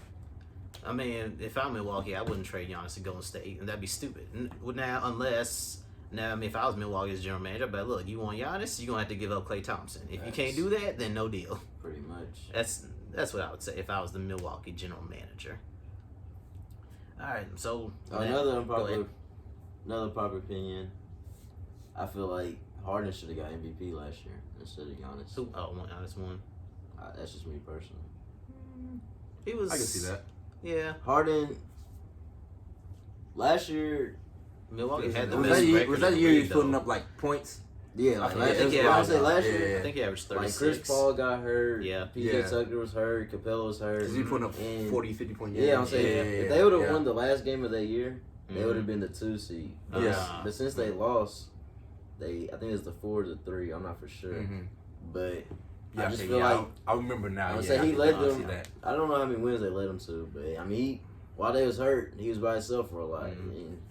I mean, if I'm Milwaukee, I wouldn't trade Giannis to Golden State, and that'd be stupid. Now, I mean, if I was Milwaukee's general manager, but look, you want Giannis, you're gonna have to give up Klay Thompson. If you can't do that, then no deal. Pretty much. That's what I would say if I was the Milwaukee general manager. All right, so Another go ahead. popular opinion. I feel like Harden should have got MVP last year instead of Giannis. Giannis won. That's just me personally. He was. I can see that. Yeah, Harden last year, Milwaukee had the Was best that record. was that in the the year he league, was putting though. up like points? yeah, like I last, think he I would say averaged- last yeah, year, I think he averaged 36. like Chris Paul got hurt. Yeah. PJ Yeah. Tucker was hurt. Capella was hurt. Because he putting up and 40, 50 point games. Yeah, I'm saying if they would have won the last game of that year, they would Mhm. have been the 2 seed. Yeah. But since they lost, I think it's the 4 to 3. I'm not for sure, Mm-hmm. but Yeah, I just okay, feel yeah, like I remember now. I would yeah, say he led I see them. that. I don't know how many wins they led him to, but I mean, while they was hurt, he was by himself for a lot. Mhm. And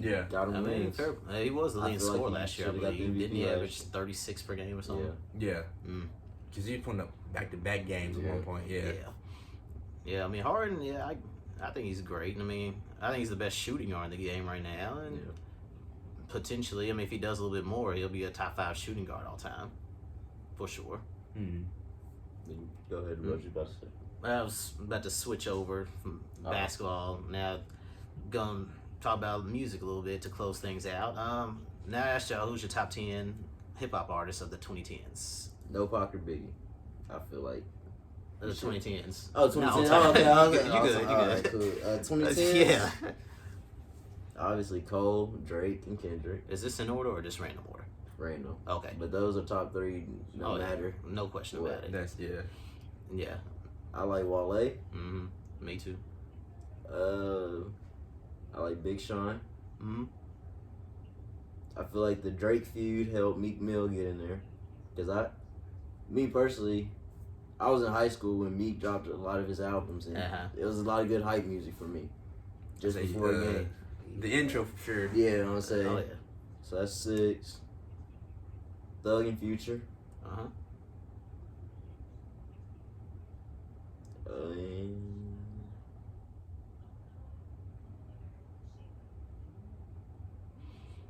he Yeah. got him I mean, wins. he was the I leading feel like scorer he last year. I should've got the believe. Didn't he MVP average last 36 per game or Yeah, something? Yeah. Mm. Because he was putting up back-to-back games at Yeah. one point. Yeah. Yeah. I mean, Harden. Yeah, I think he's great. I mean, I think he's the best shooting guard in the game right now, and Yeah. potentially, I mean, if he does a little bit more, he'll be a top 5 shooting guard all time, for sure. Mm-hmm. Go ahead. What you about to say? I was about to switch over from basketball. Now, gonna talk about music a little bit to close things out. Now I asked y'all, who's your top 10 hip hop artists of the 2010s? No Pac or Biggie. I feel like The 2010s. Oh, 2010. No, Oh, okay. I was you like, good. You alright, good. cool. 2010. Yeah. Obviously, Cole, Drake, and Kendrick. Is this in order or just random order? Random. Okay. But those are top 3, no matter. No question what. about it. That's Yeah. I like Wale. Me too. I like Big Sean. Mm-hmm. I feel like the Drake feud helped Meek Mill get in there. Because me personally, I was in high school when Meek dropped a lot of his albums, and it was a lot of good hype music for me. Just before the game. The intro for sure. Yeah, you know what I'm saying? Oh, yeah. So that's 6. Thug and Future. Uh-huh.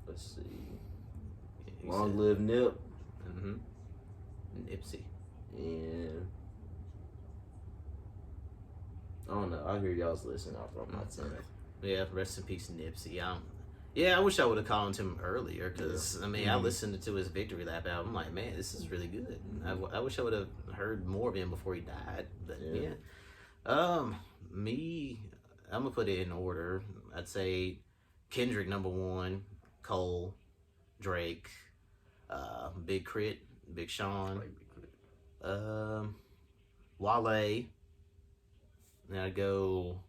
Let's see. You Long said- Live Nip. Nipsey. And I don't know. I hear y'all's listening. I'll throw my 10. Yeah, rest in peace, Nipsey. I wish I would have called him earlier because I listened to his Victory Lap album. I'm like, man, this is really good. I wish I would have heard more of him before he died. But me, I'm gonna put it in order. I'd say Kendrick number 1, Cole, Drake, Big Crit, Big Sean, Wale. Then I go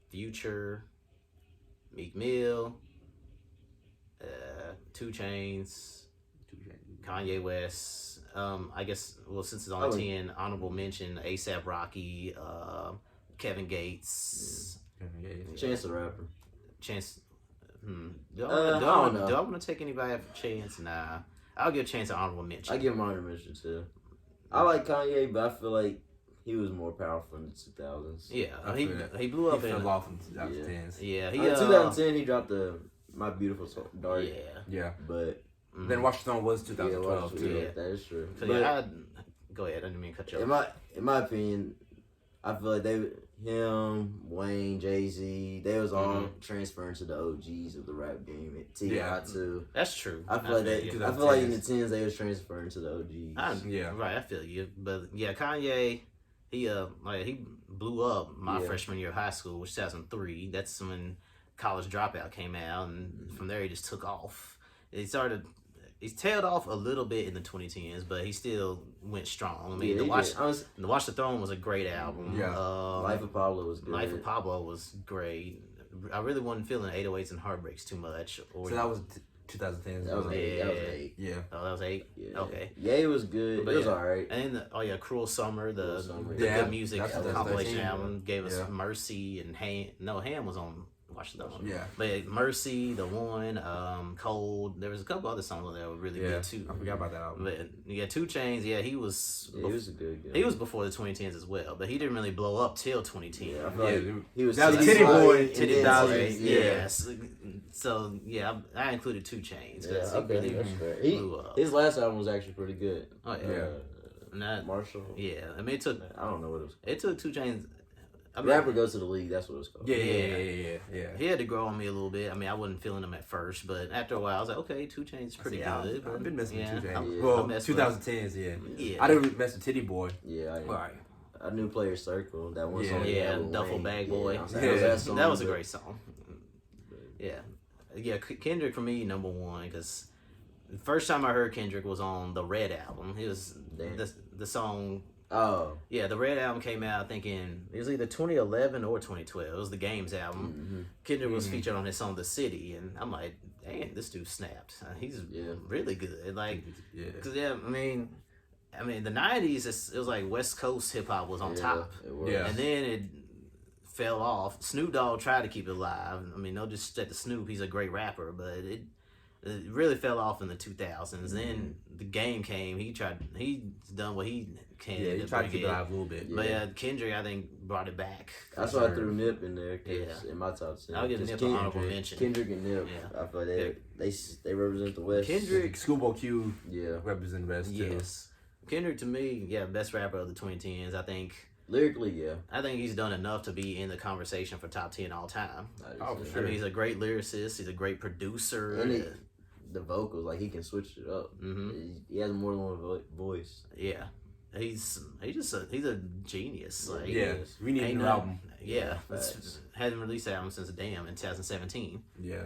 Future, Meek Mill, 2 Chainz, Kanye West. I guess since it's only 10, honorable mention ASAP Rocky, Kevin Gates, Chance the Rapper. Chance. I don't know. Do I want to take anybody after Chance? Nah, I'll give Chance an honorable mention. I give him honorable mention too. I like Kanye, but I feel like he was more powerful in the 2000s. Yeah, he blew up He in fell off in the 2010s. Yeah, In 2010 he dropped My Beautiful Dark. Yeah. But then Watch the Throne was 2012 yeah, too. that is true. So But go ahead. I didn't mean to cut you off. in my opinion, I feel like him, Wayne, Jay-Z, they was all transferring to the OGs of the rap game. T.I. too. That's true. I feel like in the 10s they was transferring to the OGs. Right, I feel you. But yeah, Kanye, he blew up my freshman year of high school, which 2003. That's when College Dropout came out, and from there he just took off. He's tailed off a little bit in the 2010s, but he still went strong. I mean, the Watch the Throne was a great album. Yeah. Life of Pablo was good. Life of Pablo was great. I really wasn't feeling 808s and Heartbreaks too much. So that was 2010. That was 8. Yeah. Oh, that was 8? Yeah. Okay. Yeah, it was good. But it was alright. And then, Cruel Summer, the Yeah, good music that's compilation 2013. album, gave us Mercy and Ham was on Watch the Throne. Yeah. But Mercy, The One, Cold, there was a couple other songs on there that were really good too. I forgot about that album. But 2 Chainz, he was he was a good guy. he was before the 2010s as well, but he didn't really blow up till 2010. Yeah, I feel like he was that was Titty Boy, Titty Boy. Yes. So I included 2 Chainz. Yeah, okay, really that's fair. blew up. His last album was actually pretty good. Oh yeah. Marshall. Yeah, I mean I don't know what it was. It took 2 Chainz. Rapper Goes to the League. That's what it was called. Yeah. He had to grow on me a little bit. I mean, I wasn't feeling him at first, but after a while, I was like, okay, 2 Chainz is pretty good. I've been messing with 2 Chainz. Yeah. Well, I messed 2010s, Yeah. I didn't mess with Titty Boy. Yeah, Right. I knew Player Circle. That one Yeah. song. Yeah, with Duffel Wayne. Bag Boy. Yeah, That was a great song. Yeah, Kendrick for me number 1 because the first time I heard Kendrick was on the Red album. It was the song. Oh. Yeah, the Red album came out thinking it was either 2011 or 2012. It was the Games album. Mm-hmm. Kendrick was featured on his song "The City," and I'm like, "Damn, this dude snapped. He's really good." Like, cause I mean, the '90s it was like West Coast hip hop was on top, and then it fell off. Snoop Dogg tried to keep it alive. I mean, no disrespect to Snoop, he's a great rapper, but it really fell off in the 2000s. Then the Game came. He's done what he can. Yeah, he tried to keep it alive a little bit. But Kendrick, I think, brought it back. That's why I threw Nip in there. In my top 10. I'll give Nip an honorable mention. Kendrick and Nip. I feel like they represent the West. Kendrick, Schoolboy Q. Yeah. Represent the West too. Yes. Kendrick to me, best rapper of the 2010s. I think. Lyrically, yeah. I think he's done enough to be in the conversation for top 10 all time. Oh, for sure. I mean, he's a great lyricist. He's a great producer. And the vocals, like he can switch it up. Mm-hmm. He has more than one voice. Yeah. he's a genius. Like, Yeah, we need a ain't new no- album. Yeah, facts. hasn't released an album since Damn in 2017. Yeah,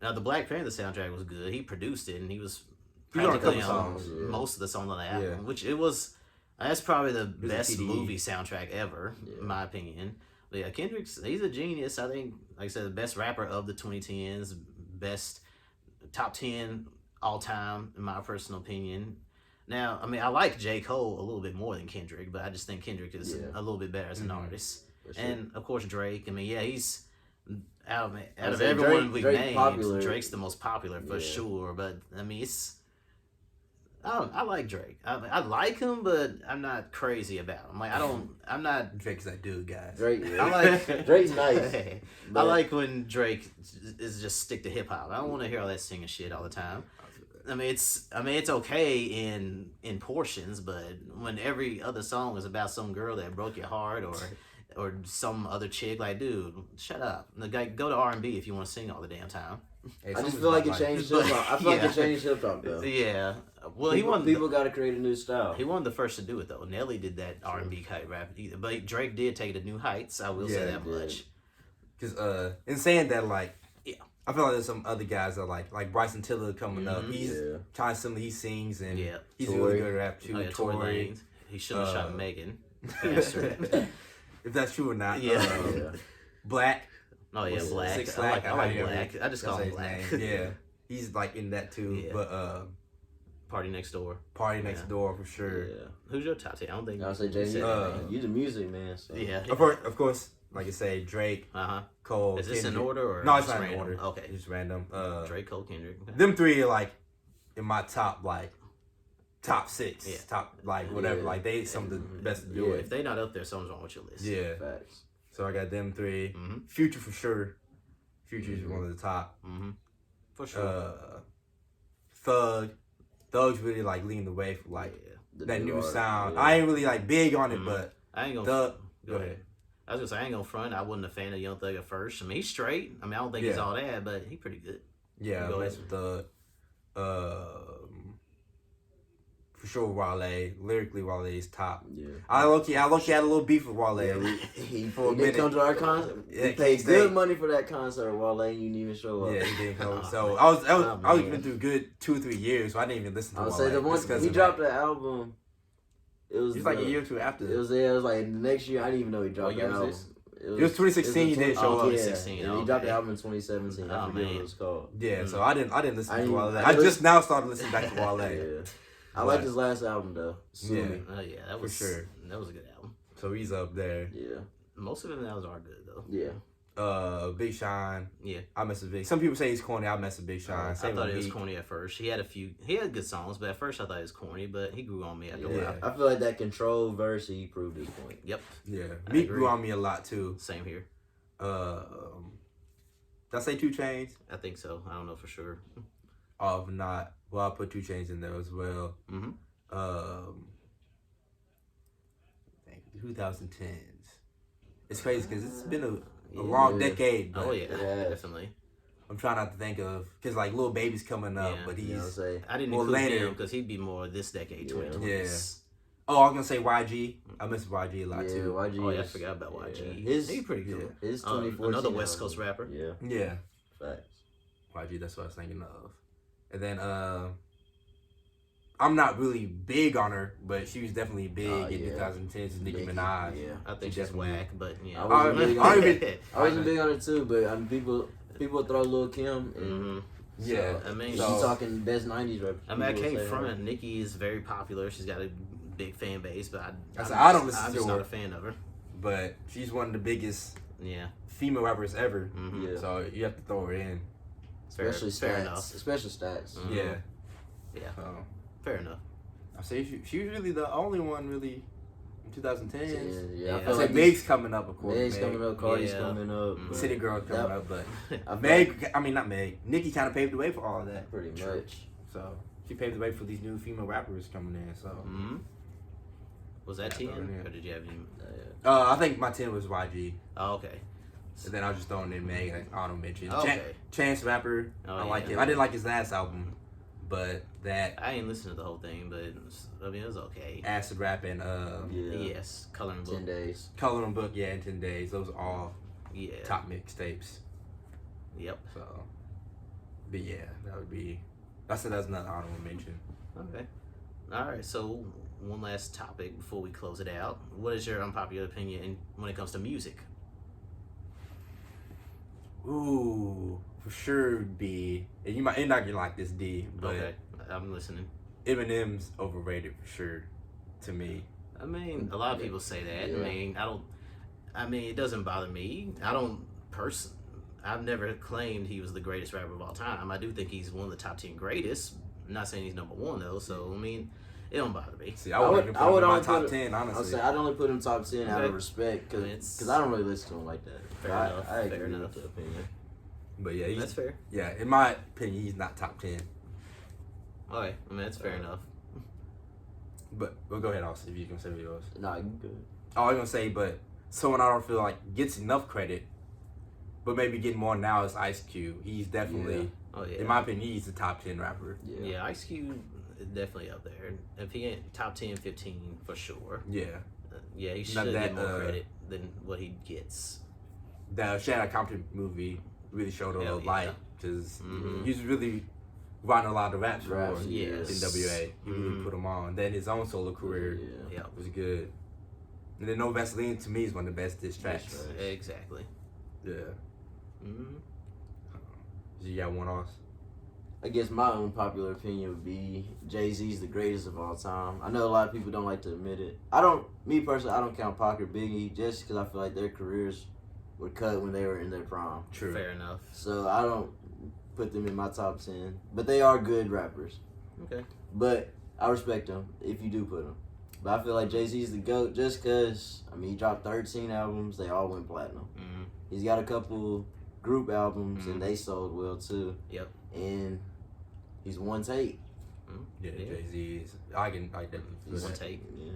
Now the Black Panther soundtrack was good. He produced it, and he was He was on a practically couple on songs, yeah. most of the songs on the album, Yeah. which it was. That's probably the was a best TDE. movie soundtrack ever, Yeah. in my opinion. But yeah, Kendrick's he's a genius. I think, like I said, the best rapper of the 2010s, best top 10 all time, in my personal opinion. Now, I mean, I like J. Cole a little bit more than Kendrick, but I just think Kendrick is Yeah. a little bit better as an Mhm. artist. For sure. And of course Drake. I mean, yeah, he's out of say everyone we've Drake named, popular. Drake's the most popular for Yeah. sure. But I mean, I like Drake. I like him, but I'm not crazy about him. Like I'm not. Drake's that dude, guys. Drake, I like Drake's nice. I but- like when Drake is just stick to hip hop. I don't want to hear all that singing shit all the time. I mean, it's okay in portions, but when every other song is about some girl that broke your heart or some other chick, like, dude, shut up. The guy, go to R&B if you want to sing all the damn time. Hey, I just some feel like of it his changed But- hip hop. I feel like yeah. it changed hip hop though. Yeah. Well, People got to create a new style. he wasn't the first to do it though. Nelly did that R&B type rap either, but Drake did take it to new heights. I will say Yeah, that he did. much. Because in saying that, like, Yeah. I feel like there's some other guys that like Bryson Tiller coming up. Mhm. He's Yeah. constantly he sings and Yeah. he's Tory. really good at rap too. Oh, yeah, Tory Tory. Lanez. He should have shot Uh, Megan. Bastard. If that's true or not. Yeah. Yeah. Black. Oh yeah, What's it, Black. 6 I like How you Black. ever- I just call that's him Black. his name. Yeah. He's like in that too. Yeah. But Party Next Door. Party Next Yeah. Door for sure. Yeah. Who's your top 10? I don't think. I'll say you Jay said Z. that. You the music man. So. Yeah. Of course, like I say, Drake, Uh-huh. Cole. Is this in Kendrick. order or No, it's just not in random? order. Okay. It's just random. Drake, Cole, Kendrick. Okay. Them three are like in my top top 6, Yeah. top whatever. Yeah. Like they some of the best to do Yeah. it. If they not up there, something's wrong with your list. Yeah. Facts. So I got them 3. Mm-hmm. Future for sure. Future's one of the top. Mm-hmm. For sure. Thug's really like leading the way for like The that new art, sound. yeah. I ain't really like big on it, Mhm. but I ain't gonna. Thug. Go ahead. I was gonna say I ain't gonna front. I wasn't a fan of Young Thug at first. I mean, he's straight. I mean, I don't think he's Yeah. all that, but he's pretty good. Yeah, Go that's ahead. with for sure Wale. Lyrically, Wale is top. Yeah. I low-key had a little beef with Wale. Yeah, he For a did minute. come to our concert. Yeah, We paid K-State. good money for that concert. Wale, you didn't even show up. Yeah, he didn't come. Oh, So man. I was Oh, man. even through good 2 or 3 years, so I didn't even listen to I would Wale. say the one just 'cause he of dropped that. the album. It was It was like a the- year or 2 after. It was like the next year. I didn't even know he dropped What the year was album. this? It was 2016 he didn't show up. 2016, Yeah, he dropped the okay. album in 2017. I Oh, forget man. what it was called. Yeah, so I didn't listen I to didn't- Wale. I I know just now started listening back to Wale. Yeah. I like his last album though. Sue Yeah. Me. Yeah, that For was sure. That was a good album. So he's up there. Yeah. Most of them albums are good though. Yeah. Big Sean. Yeah. I mess with Big. Some people say he's corny. I mess with Big Sean. I Same thought with it was Meek. corny at first. He had good songs, but at first I thought it was corny. But he grew on me after a Yeah. while. I feel like that Control verse he proved his point. Yep, Yeah, I Meek agree. grew on me a lot too. same here. Did I say 2 Chainz? I think so. I don't know for sure. Oh, if not, well, I'll put 2 Chainz in there as well. Mm-hmm. 2010s. It's crazy because it's been a Yeah. long decade. But Oh yeah, Yeah. definitely. I'm trying not to think of because like Lil Baby's coming up, Yeah. but You know what I'm he's saying? I didn't Well, include later. him because he'd be more this decade, Yeah. 2020s. Oh, I was gonna say YG. I miss YG a lot Yeah, too. YG. Oh yeah, I is- forgot about YG. yeah. His He's pretty cool. his 2014 Another West album. Coast rapper. Yeah. Yeah, Facts. YG. That's what I was thinking of. And then I'm not really big on her, but she was definitely big in yeah. 2010s. Nicki Nicki, Minaj. Yeah. I think She she's definitely- whack, but yeah. I wasn't I- big I on don't it. even- I wasn't big on it too, but people throw Lil Kim and hmm Yeah, I mean, she's So- talking best 90s rap. I mean, I people can't say her. front. Nikki is very popular. She's got a big fan base, but I don't listen I'm to just her. not a fan of her. but she's one of the biggest Yeah. female rappers ever. hmm Yeah. So you have to throw her in. Especially fair stats. enough. Especially stats. Mhm. Yeah. Yeah. So Fair enough. I say she was really the only one really in 2010s. Yeah, Yeah. I I feel say like Meg's coming up, of course. Meg's coming up, Cardi's Yeah. coming up. Mhm. but City Girl coming that- up, but I feel Meg, I mean not Meg. Nicki kind of paved the way for all of that. pretty True. much. So she paved the way for these new female rappers coming in. So hmm Was that Yeah, 10? yeah. Or did you have any? I think my 10 was YG, Oh, okay. and then I was just throwing in Meg, like honorable mention. Okay. Chance Rapper, Oh, I like yeah. him. I didn't like his last album, but that I ain't listened to the whole thing, but I mean it was okay. acid rap and Yes, Coloring Book. 10 days. Coloring Book, yeah, in 10 days. Those are all Yeah. top mixtapes. Yep. So, but yeah, that would be. That's another honorable mention. Okay. All right. So one last topic before we close it out. What is your unpopular opinion when it comes to music? Ooh, for sure would be. And you're not gonna like this D, but Okay, I'm listening. Eminem's overrated for sure, to me. I mean, a lot of people say that. Yeah. I mean, it doesn't bother me. I've never claimed he was the greatest rapper of all time. I do think he's one of the top 10 greatest. I'm not saying he's number one though. So I mean, it don't bother me. See, I would put him in my top 10, honestly. I'd only put him top 10 out Okay. of respect I mean, it's- because I don't really listen to him like that. Fair I, enough, I agree fair with enough. the opinion. But yeah, That's fair. Yeah, in my opinion, he's not top 10. Okay, I mean that's fair enough. But well, go ahead, Austin, if you can say yours. Nah, you good. I was gonna say, but someone I don't feel like gets enough credit, but maybe getting more now is Ice Cube. He's definitely, Oh yeah. in my opinion, he's a top 10 rapper. Yeah, Ice Cube is definitely up there. If he ain't top 10, 15 for sure. Yeah. Yeah, he Not should that, get more credit than what he gets. The Shannon Compton movie really showed a Hell little yeah. light because Mhm. he was really writing a lot of raps for Raps, yes. NWA. He really Mhm. put him on. Then his own solo career Yeah. Yeah, was good. And then No Vaseline to me is one of the best diss tracks. exactly. Yeah. Mm-hmm. You got one off? I guess my unpopular opinion would be Jay-Z's the greatest of all time. I know a lot of people don't like to admit it. Me personally, I don't count Pac or Biggie just because I feel like their careers were cut when they were in their prime. True. Fair enough. So I don't put them in my top 10. But they are good rappers. Okay. But I respect them if you do put them. But I feel like Jay-Z's the GOAT just because, I mean, he dropped 13 albums. They all went platinum. Mm-hmm. He's got a couple group albums, and they sold well, too. Yep. And he's one take. Yeah, Yeah. Jay-Z's. I definitely feel One that. take. Yeah.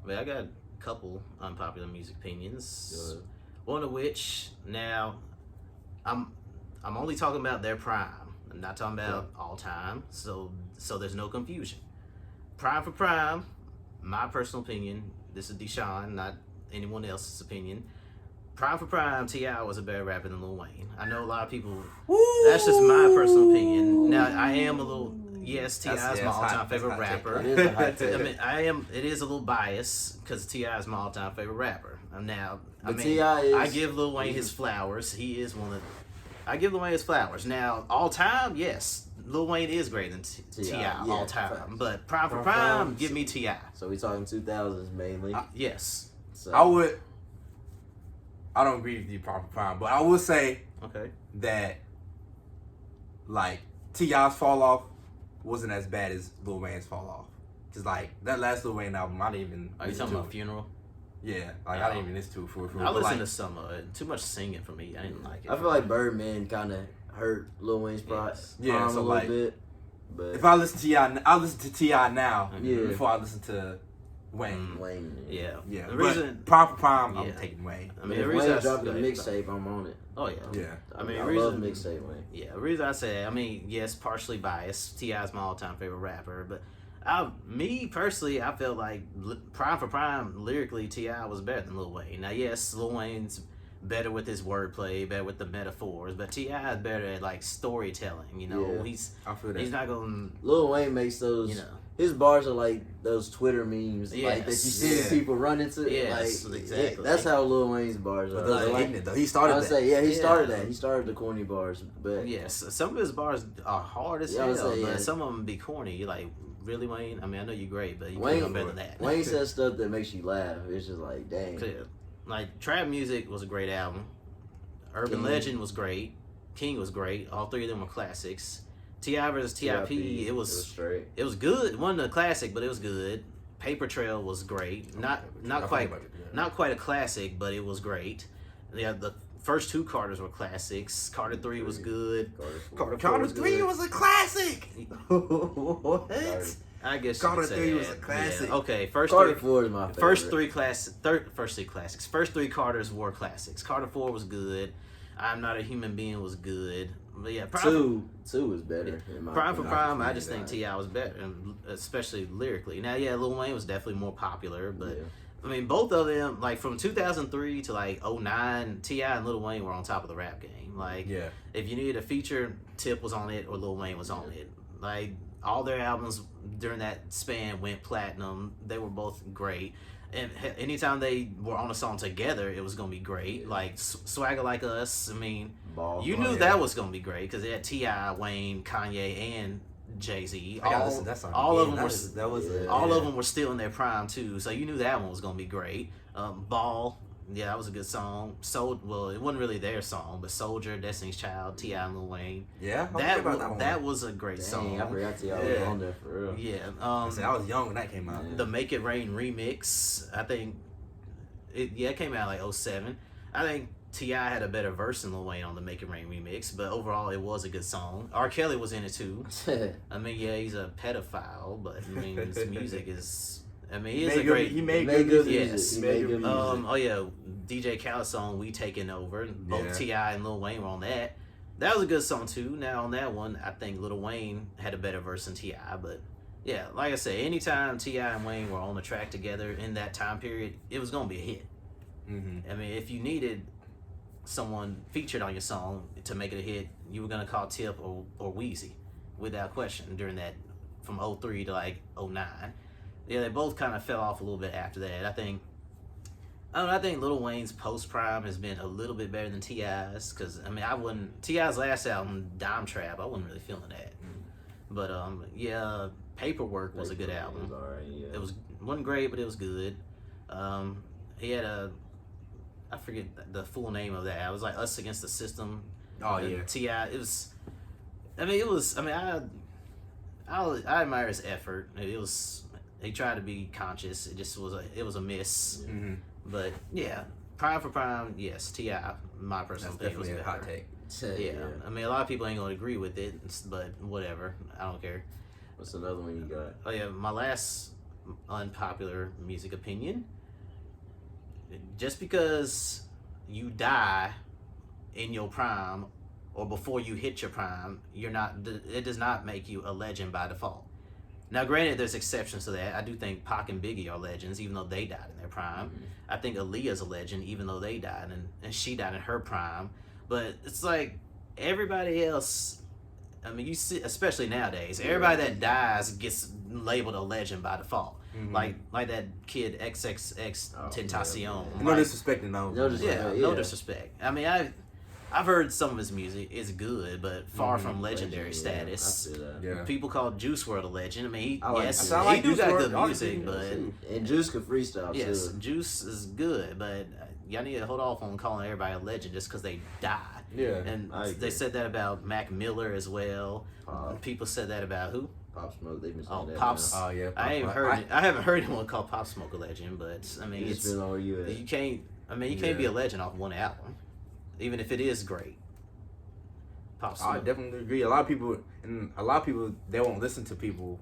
But I got a couple unpopular music opinions. Go ahead. One of which now I'm only talking about their prime. I'm not talking about all time. So there's no confusion. Prime for prime, my personal opinion. This is Deshaun, not anyone else's opinion. Prime for prime, T.I. was a better rapper than Lil Wayne. I know a lot of people. That's just my personal opinion. Now I am a little. Yes, T.I. is my all-time favorite rapper. It is a hot take. I mean, It is a little biased because T.I. is my all-time favorite rapper. Now, But T.I. is- I give Lil Wayne his flowers. He is one of. I give Lil Wayne his flowers. Now, all time, yes, Lil Wayne is greater than T.I. yeah, all time. facts. But prime for Prime, prime, give me T.I. So we talking 2000s mainly. Yes. So I don't agree with you, prime, but I will say Okay. that, like, T.I.'s fall off wasn't as bad as Lil Wayne's fall off. Cause like that last Lil Wayne album, I didn't even. Are you listen talking to about it. Funeral? Yeah, like I didn't even listen to it for. I but, listened like, to some of it. Too much singing for me. I didn't like it. I feel like Birdman kind of hurt Lil Wayne's pride Yeah, a so, little like, bit. But if I listen to T.I., I listen to T.I. now Yeah. before I listen to Wayne. Wayne, Yeah. Yeah, The but reason. prime for prime, Yeah. I'm taking Wayne. I mean, if the reason Wayne I dropped a say- mixtape, I'm on it. Oh yeah. Yeah. I mean, I reason- love mixtape Wayne. Yeah, the reason I say, I mean, yes, partially biased. T.I. is my all-time favorite rapper, but me personally, I felt like prime for prime, lyrically, T.I. was better than Lil Wayne. Now, yes, Lil Wayne's better with his wordplay, better with the metaphors, but T.I. is better at like storytelling. You know, Yeah. I feel that. he's not going. Lil Wayne makes those. You know. His bars are like those Twitter memes, like that you Yes. see Yeah. people run into. Yes, like, exactly. That's how Lil Wayne's bars are. But those are Like, ignorant, though. He I started would that. say, yeah, he started Yeah. that. He started the corny bars, but Yes, some of his bars are hard as Yeah, I would hell, say, but yeah. some of them be corny. You're like, really, Wayne? I mean, I know you're great, but you Wayne- can do better than that. Wayne says stuff that makes you laugh. It's just like, dang. Like, Trap Music was a great album. Urban King. Legend was great. King was great. All three of them were classics. T.I. versus T.I.P. It was straight. it was good. It wasn't a classic, but it was good. Paper Trail was great. Not quite a classic, but it was great. Yeah, the first two Carters were classics. Carter 3 was good. Carter 3 was a classic. What? I guess Carter you could say 3 was that. a classic. Yeah. Okay, first Carter three. 4 is my favorite. First three classics. First three Carters were classics. Carter 4 was good. I'm Not a Human Being was good. But yeah, two was better. In my Prime for opinion. Prime, I just think T.I. was better, and especially lyrically. Now, yeah, Lil Wayne was definitely more popular, but Yeah. I mean, both of them, like from 2003 to like 09, T.I. and Lil Wayne were on top of the rap game. Like, Yeah. if you needed a feature, Tip was on it or Lil Wayne was on it. Like, all their albums during that span went platinum. They were both great. And anytime they were on a song together, it was gonna be great. Like Swagger Like Us. I mean, Ball. you knew that was gonna be great because they had T.I., Wayne, Kanye, and Jay-Z. I gotta listen to that song all of again. them That was all of them were still in their prime too. So you knew that one was gonna be great. Ball. Yeah, that was a good song. Well, it wasn't really their song, but Soldier, Destiny's Child, T.I. and Lil Wayne. Yeah, That was a great song. I forgot T.I. was on there for real. Yeah. I was young when that came out. The Make It Rain remix, I think it came out like 07. I think T.I. had a better verse than Lil Wayne on the Make It Rain remix, but overall it was a good song. R. Kelly was in it too. I mean, yeah, he's a pedophile, but I mean his music is. I mean, he made good music. Yes. He made good music. Oh yeah, DJ Khaled's song "We Taking Over." Both Yeah. T.I. and Lil Wayne were on that. That was a good song too. Now on that one, I think Lil Wayne had a better verse than T.I. But yeah, like I said, anytime T.I. and Wayne were on the track together in that time period, it was gonna be a hit. Mm-hmm. I mean, if you needed someone featured on your song to make it a hit, you were gonna call Tip or Weezy, without question. During that, from 03 to like 09. Yeah, they both kind of fell off a little bit after that. I think Lil Wayne's post prime has been a little bit better than T.I.'s, because I mean, I wouldn't T.I.'s last album, Dime Trap, I wasn't really feeling that. But yeah, Paperwork was a good album. It was alright, yeah. It wasn't great, but it was good. He had I forget the full name of that. It was like Us Against the System. Oh yeah. T.I. It was. I mean, I admire his effort. It was. He tried to be conscious. It just was a miss. Mm-hmm. But yeah, prime for prime, yes. T.I. My personal That's opinion was definitely a better. hot take. Yeah. I mean, a lot of people ain't gonna agree with it, but whatever. I don't care. What's another one you got? Oh yeah, my last unpopular music opinion. Just because you die in your prime or before you hit your prime, it does not make you a legend by default. Now, granted, there's exceptions to that. I do think Pac and Biggie are legends, even though they died in their prime. Mm-hmm. I think Aaliyah's a legend, even though they died, and she died in her prime. But it's like everybody else. I mean, you see, especially nowadays, everybody that dies gets labeled a legend by default. Mm-hmm. Like that kid XXX Tentacion. yeah. No Like, disrespect, no. No disrespect. no disrespect. I mean, I've heard some of his music. It's good, but far from legendary Legend, status. Yeah, I feel that. Yeah. People call Juice WRLD a legend. I mean, he, I like yes, Juice. he I like do Juice got WRLD, good honestly, music, but And Juice could freestyle yes, too. Juice is good, but y'all need to hold off on calling everybody a legend just because they died. Yeah. And I agree. they said that about Mac Miller as well. Pop. People said that about who? Pop Smoke, they've been saying Oh, that. Pops. now. Oh yeah. I haven't heard anyone call Pop Smoke a legend, but I mean, It just depends on where you at. you can't. I mean, you can't be a legend off one album, even if it is great. Pop I Smoke. definitely agree. A lot of people they won't listen to people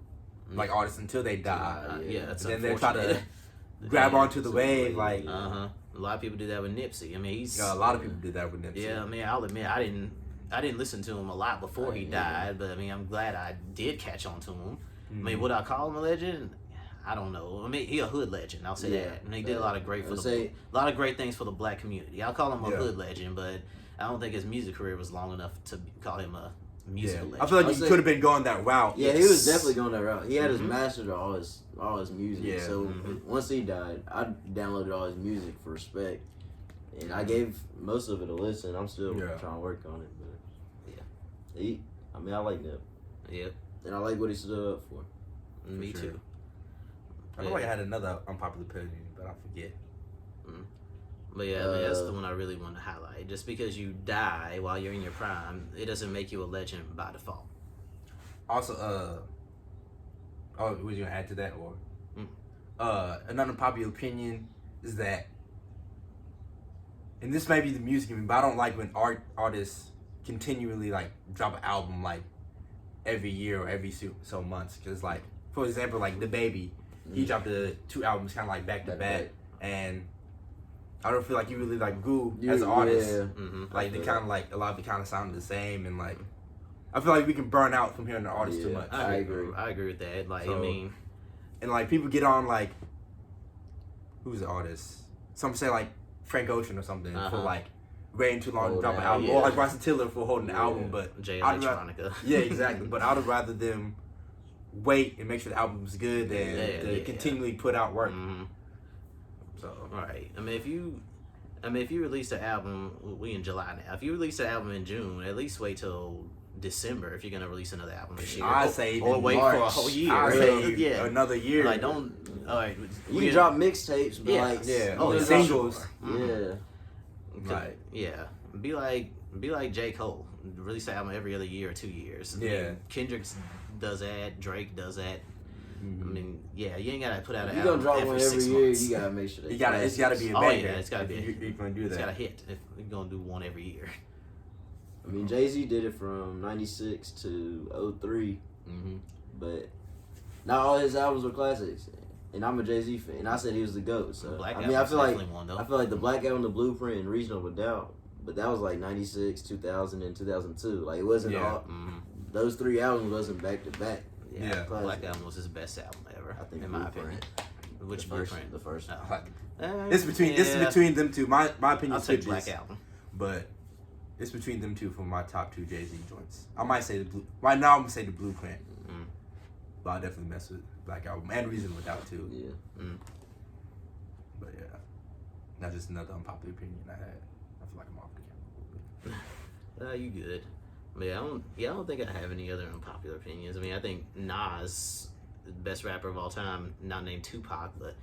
like artists until they die. Yeah, that's And then they try to unfortunate. grab onto the wave. Like A lot of people do that with Nipsey. I mean, he's a lot of people did that with Nipsey. yeah. I mean, I'll admit I didn't listen to him a lot before he died, but I mean, I'm glad I did catch on to him. I mean, would I call him a legend? I don't know. I mean, he a hood legend. I'll say that. And he did a lot of great a lot of great things for the black community. I'll call him a hood legend, but I don't think his music career was long enough to call him a musical legend. I feel like you could have been going that route. Yeah, he was definitely going that route. He had his master to all his music. Yeah. So once he died, I downloaded all his music for respect, and I gave most of it a listen. I'm still trying to work on it, but I like that. Yep. And I like what he stood up for. Me sure. too. I feel like I had another unpopular opinion, but I forget. But yeah, I mean, that's the one I really want to highlight. Just because you die while you're in your prime, it doesn't make you a legend by default. Also, was you gonna add to that or? Another popular opinion is that, and this may be the music opinion, but I don't like when artists continually like drop an album like every year or every so months. Because like, for example, like The Baby, he dropped 2 albums kind of like back to back, and I don't feel like you really like grew as an artist. Yeah. Mm-hmm. Like they kind of like a lot of it kind of sounded the same, and like I feel like we can burn out from hearing the artist too Yeah. much. I agree with that. Like, So- I mean, And like people get on like, who's the artist? Some say like Frank Ocean or something for like waiting too long to drop an album, or like Bryson Tiller for holding the album. But J I'd Electronica. yeah, exactly. But I'd rather them wait and make sure the album's good than to continually put out work. Mm-hmm. So Right. I mean, if you release an album, we in July now. If you release an album in June, at least wait till December if you're gonna release another album this year. I say or even wait March. for a whole year. I say yeah. another year. Like don't. All right. You can drop mixtapes, but Yeah. like Yeah. Oh, yeah. Singles. Yeah. Right. Yeah. Be like J. Cole. Release an album every other year or 2 years. I Yeah. mean, Kendrick does that. Drake does that. I mean, yeah, you ain't gotta put out If an you're album gonna drop one every every 6 year, months. you gotta make sure that It's gotta be a Oh, banger. yeah, it's gotta be. You're gonna do It's that. gotta hit if you're gonna do one every year. I mean, Jay-Z did it from '96 to '03, Mm-hmm. but not all his albums were classics. And I'm a Jay-Z fan, and I said he was the GOAT. So Black I mean, I Album's feel like definitely one, though. I feel like the Black Album, the Blueprint, and Reasonable Doubt, but that was like '96, 2000, and 2002. Like it wasn't Yeah. all Mm-hmm. those 3 albums wasn't back to back. Yeah. Black Album was his best album ever, I think in my Blueprint. opinion. Which the first, Blueprint? the first. No. Like, Uh, it's between them two. My opinion I'll take switches, Black Album. but it's between them two for my top 2 Jay-Z joints. I might say right now I'm gonna say the Blueprint, Mm. but I definitely mess with Black Album and Reasonable Doubt too. Yeah. But yeah, that's just another unpopular opinion I had. I feel like I'm off the camera. You good? But I don't think I have any other unpopular opinions. I mean, I think Nas, the best rapper of all time, not named Tupac, but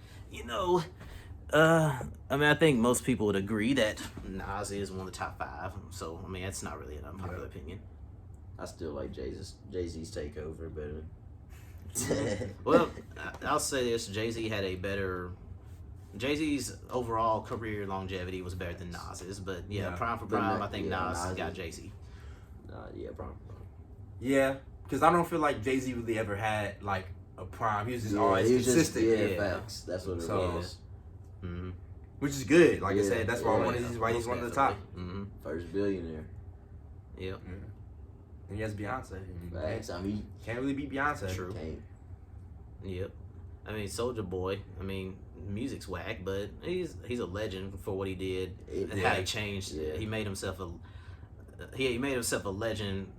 I mean, I think most people would agree that Nas is one of the top 5. So, I mean, that's not really an unpopular opinion. I still like Jay-Z's takeover better. Well, I'll say this: Jay-Z had a better. Jay-Z's overall career longevity was better than Nas's, but Yeah. prime for But prime, Na- I think yeah, Nas Nas got is- Jay-Z. Yeah, probably. Yeah, because I don't feel like Jay-Z really ever had like a prime. He was just Yeah, always he was consistent, Just, Yeah. facts. That's what it So- was. Mm-hmm. which is good. Like I Yeah, said, that's why yeah. I'm one of these. Why he's one of the top. Mm-hmm. First billionaire. Yep. And he has Beyonce. Facts. I mean, Can't really beat Beyonce. True. can't. Yep. I mean, Soulja Boy. I mean, music's whack, but he's a legend for what he did and how he changed. Yeah. He made himself he made himself a legend.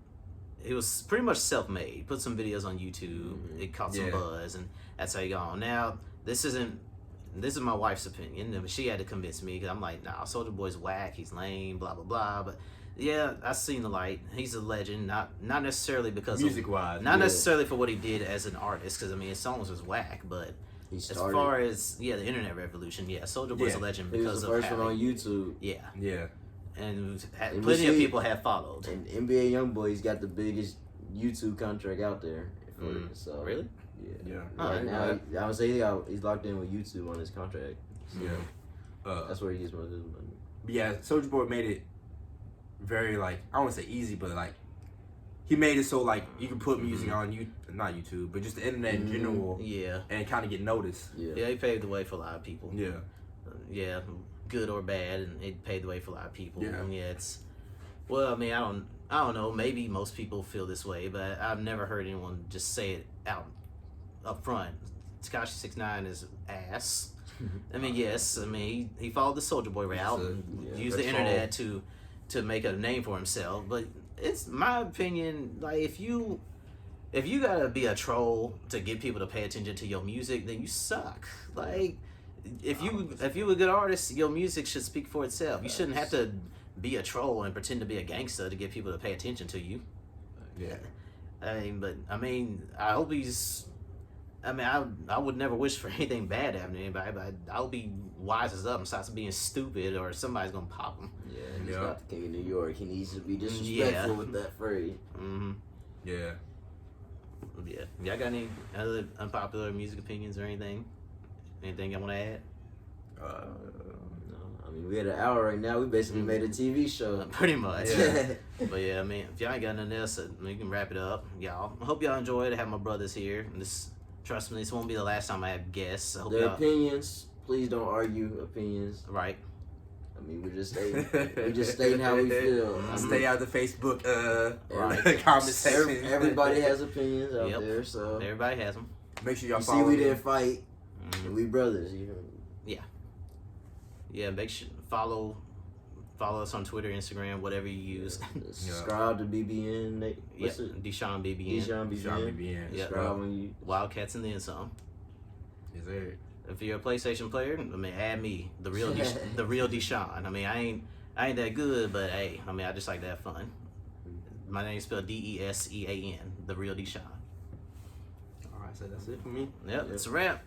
He was pretty much self-made. Put some videos on YouTube. It caught some Yeah. buzz, and that's how he got on. Now, this is my wife's opinion. I mean, she had to convince me because I'm like, nah, Soulja Boy's whack. He's lame. Blah blah blah. But yeah, I've seen the light. He's a legend. Not necessarily because Music wise. not necessarily for what he did as an artist, because I mean his songs was whack, but He as started. far as the internet revolution, Soulja Boy's a Yeah. legend He because was the of first one how on he- YouTube. Yeah. and And we plenty of see- people have followed. And NBA YoungBoy's got the biggest YouTube contract out there. So Really? Yeah. Oh, Right now, I would say he's locked in with YouTube on his contract. Yeah. That's where he gets most of his money. But yeah, Soulja Boy made it very like I don't want to say easy, but like he made it so like you can put music on not YouTube, but just the internet in general, Yeah, and kind of get noticed. Yeah. he paved the way for a lot of people. Yeah. Good or bad, and it paved the way for a lot of people. Yeah. And it's well, I mean, I don't know. Maybe most people feel this way, but I've never heard anyone just say it out up front. Tekashi 6ix9ine is ass. I mean, yes. I mean, he followed the Soulja Boy route and used the that's internet to make a name for himself. But it's my opinion. Like, if you gotta be a troll to get people to pay attention to your music, then you suck. Like, if you a good artist, your music should speak for itself. You shouldn't have to be a troll and pretend to be a gangster to get people to pay attention to you. Yeah. I hope he's. I mean, I would never wish for anything bad to happen to anybody, but I'll be wise up and stop being stupid, or somebody's gonna pop him. Yeah, he's Yeah. not the king of New York. He needs to be disrespectful with that phrase. Mm-hmm. Yeah. Yeah. Y'all got any other unpopular music opinions or anything? Anything y'all want to add? No, I mean, we had an hour right now. We basically made a TV show. Pretty much. Yeah. But yeah, I mean, if y'all ain't got nothing else, we can wrap it up, y'all. I hope y'all enjoyed. I have my brothers here. And trust me, this won't be the last time I have guests. I hope Their y'all. opinions. Please don't argue opinions. Right. I mean, we just stating how we feel. I Stay mean, out of the Facebook Right. comment section. everybody has opinions out Yep. there, so Everybody has them. Make sure y'all you see follow we me. didn't fight. Mhm. We brothers, you know. Yeah, make sure follow us on Twitter, Instagram, whatever you use. Subscribe to BBN. Yep, What's it? Deshaun BBN. Deshaun Sean BBN. BBN. Yeah. Subscribe when you. Wildcats and Then Some. Is there? If you're a PlayStation player, I mean, add me, the real Deshaun. I mean, I ain't that good, but hey, I mean, I just like to have fun. My name's spelled Desean, the real Deshaun. All right, so that's it for me. Yep, it's a wrap.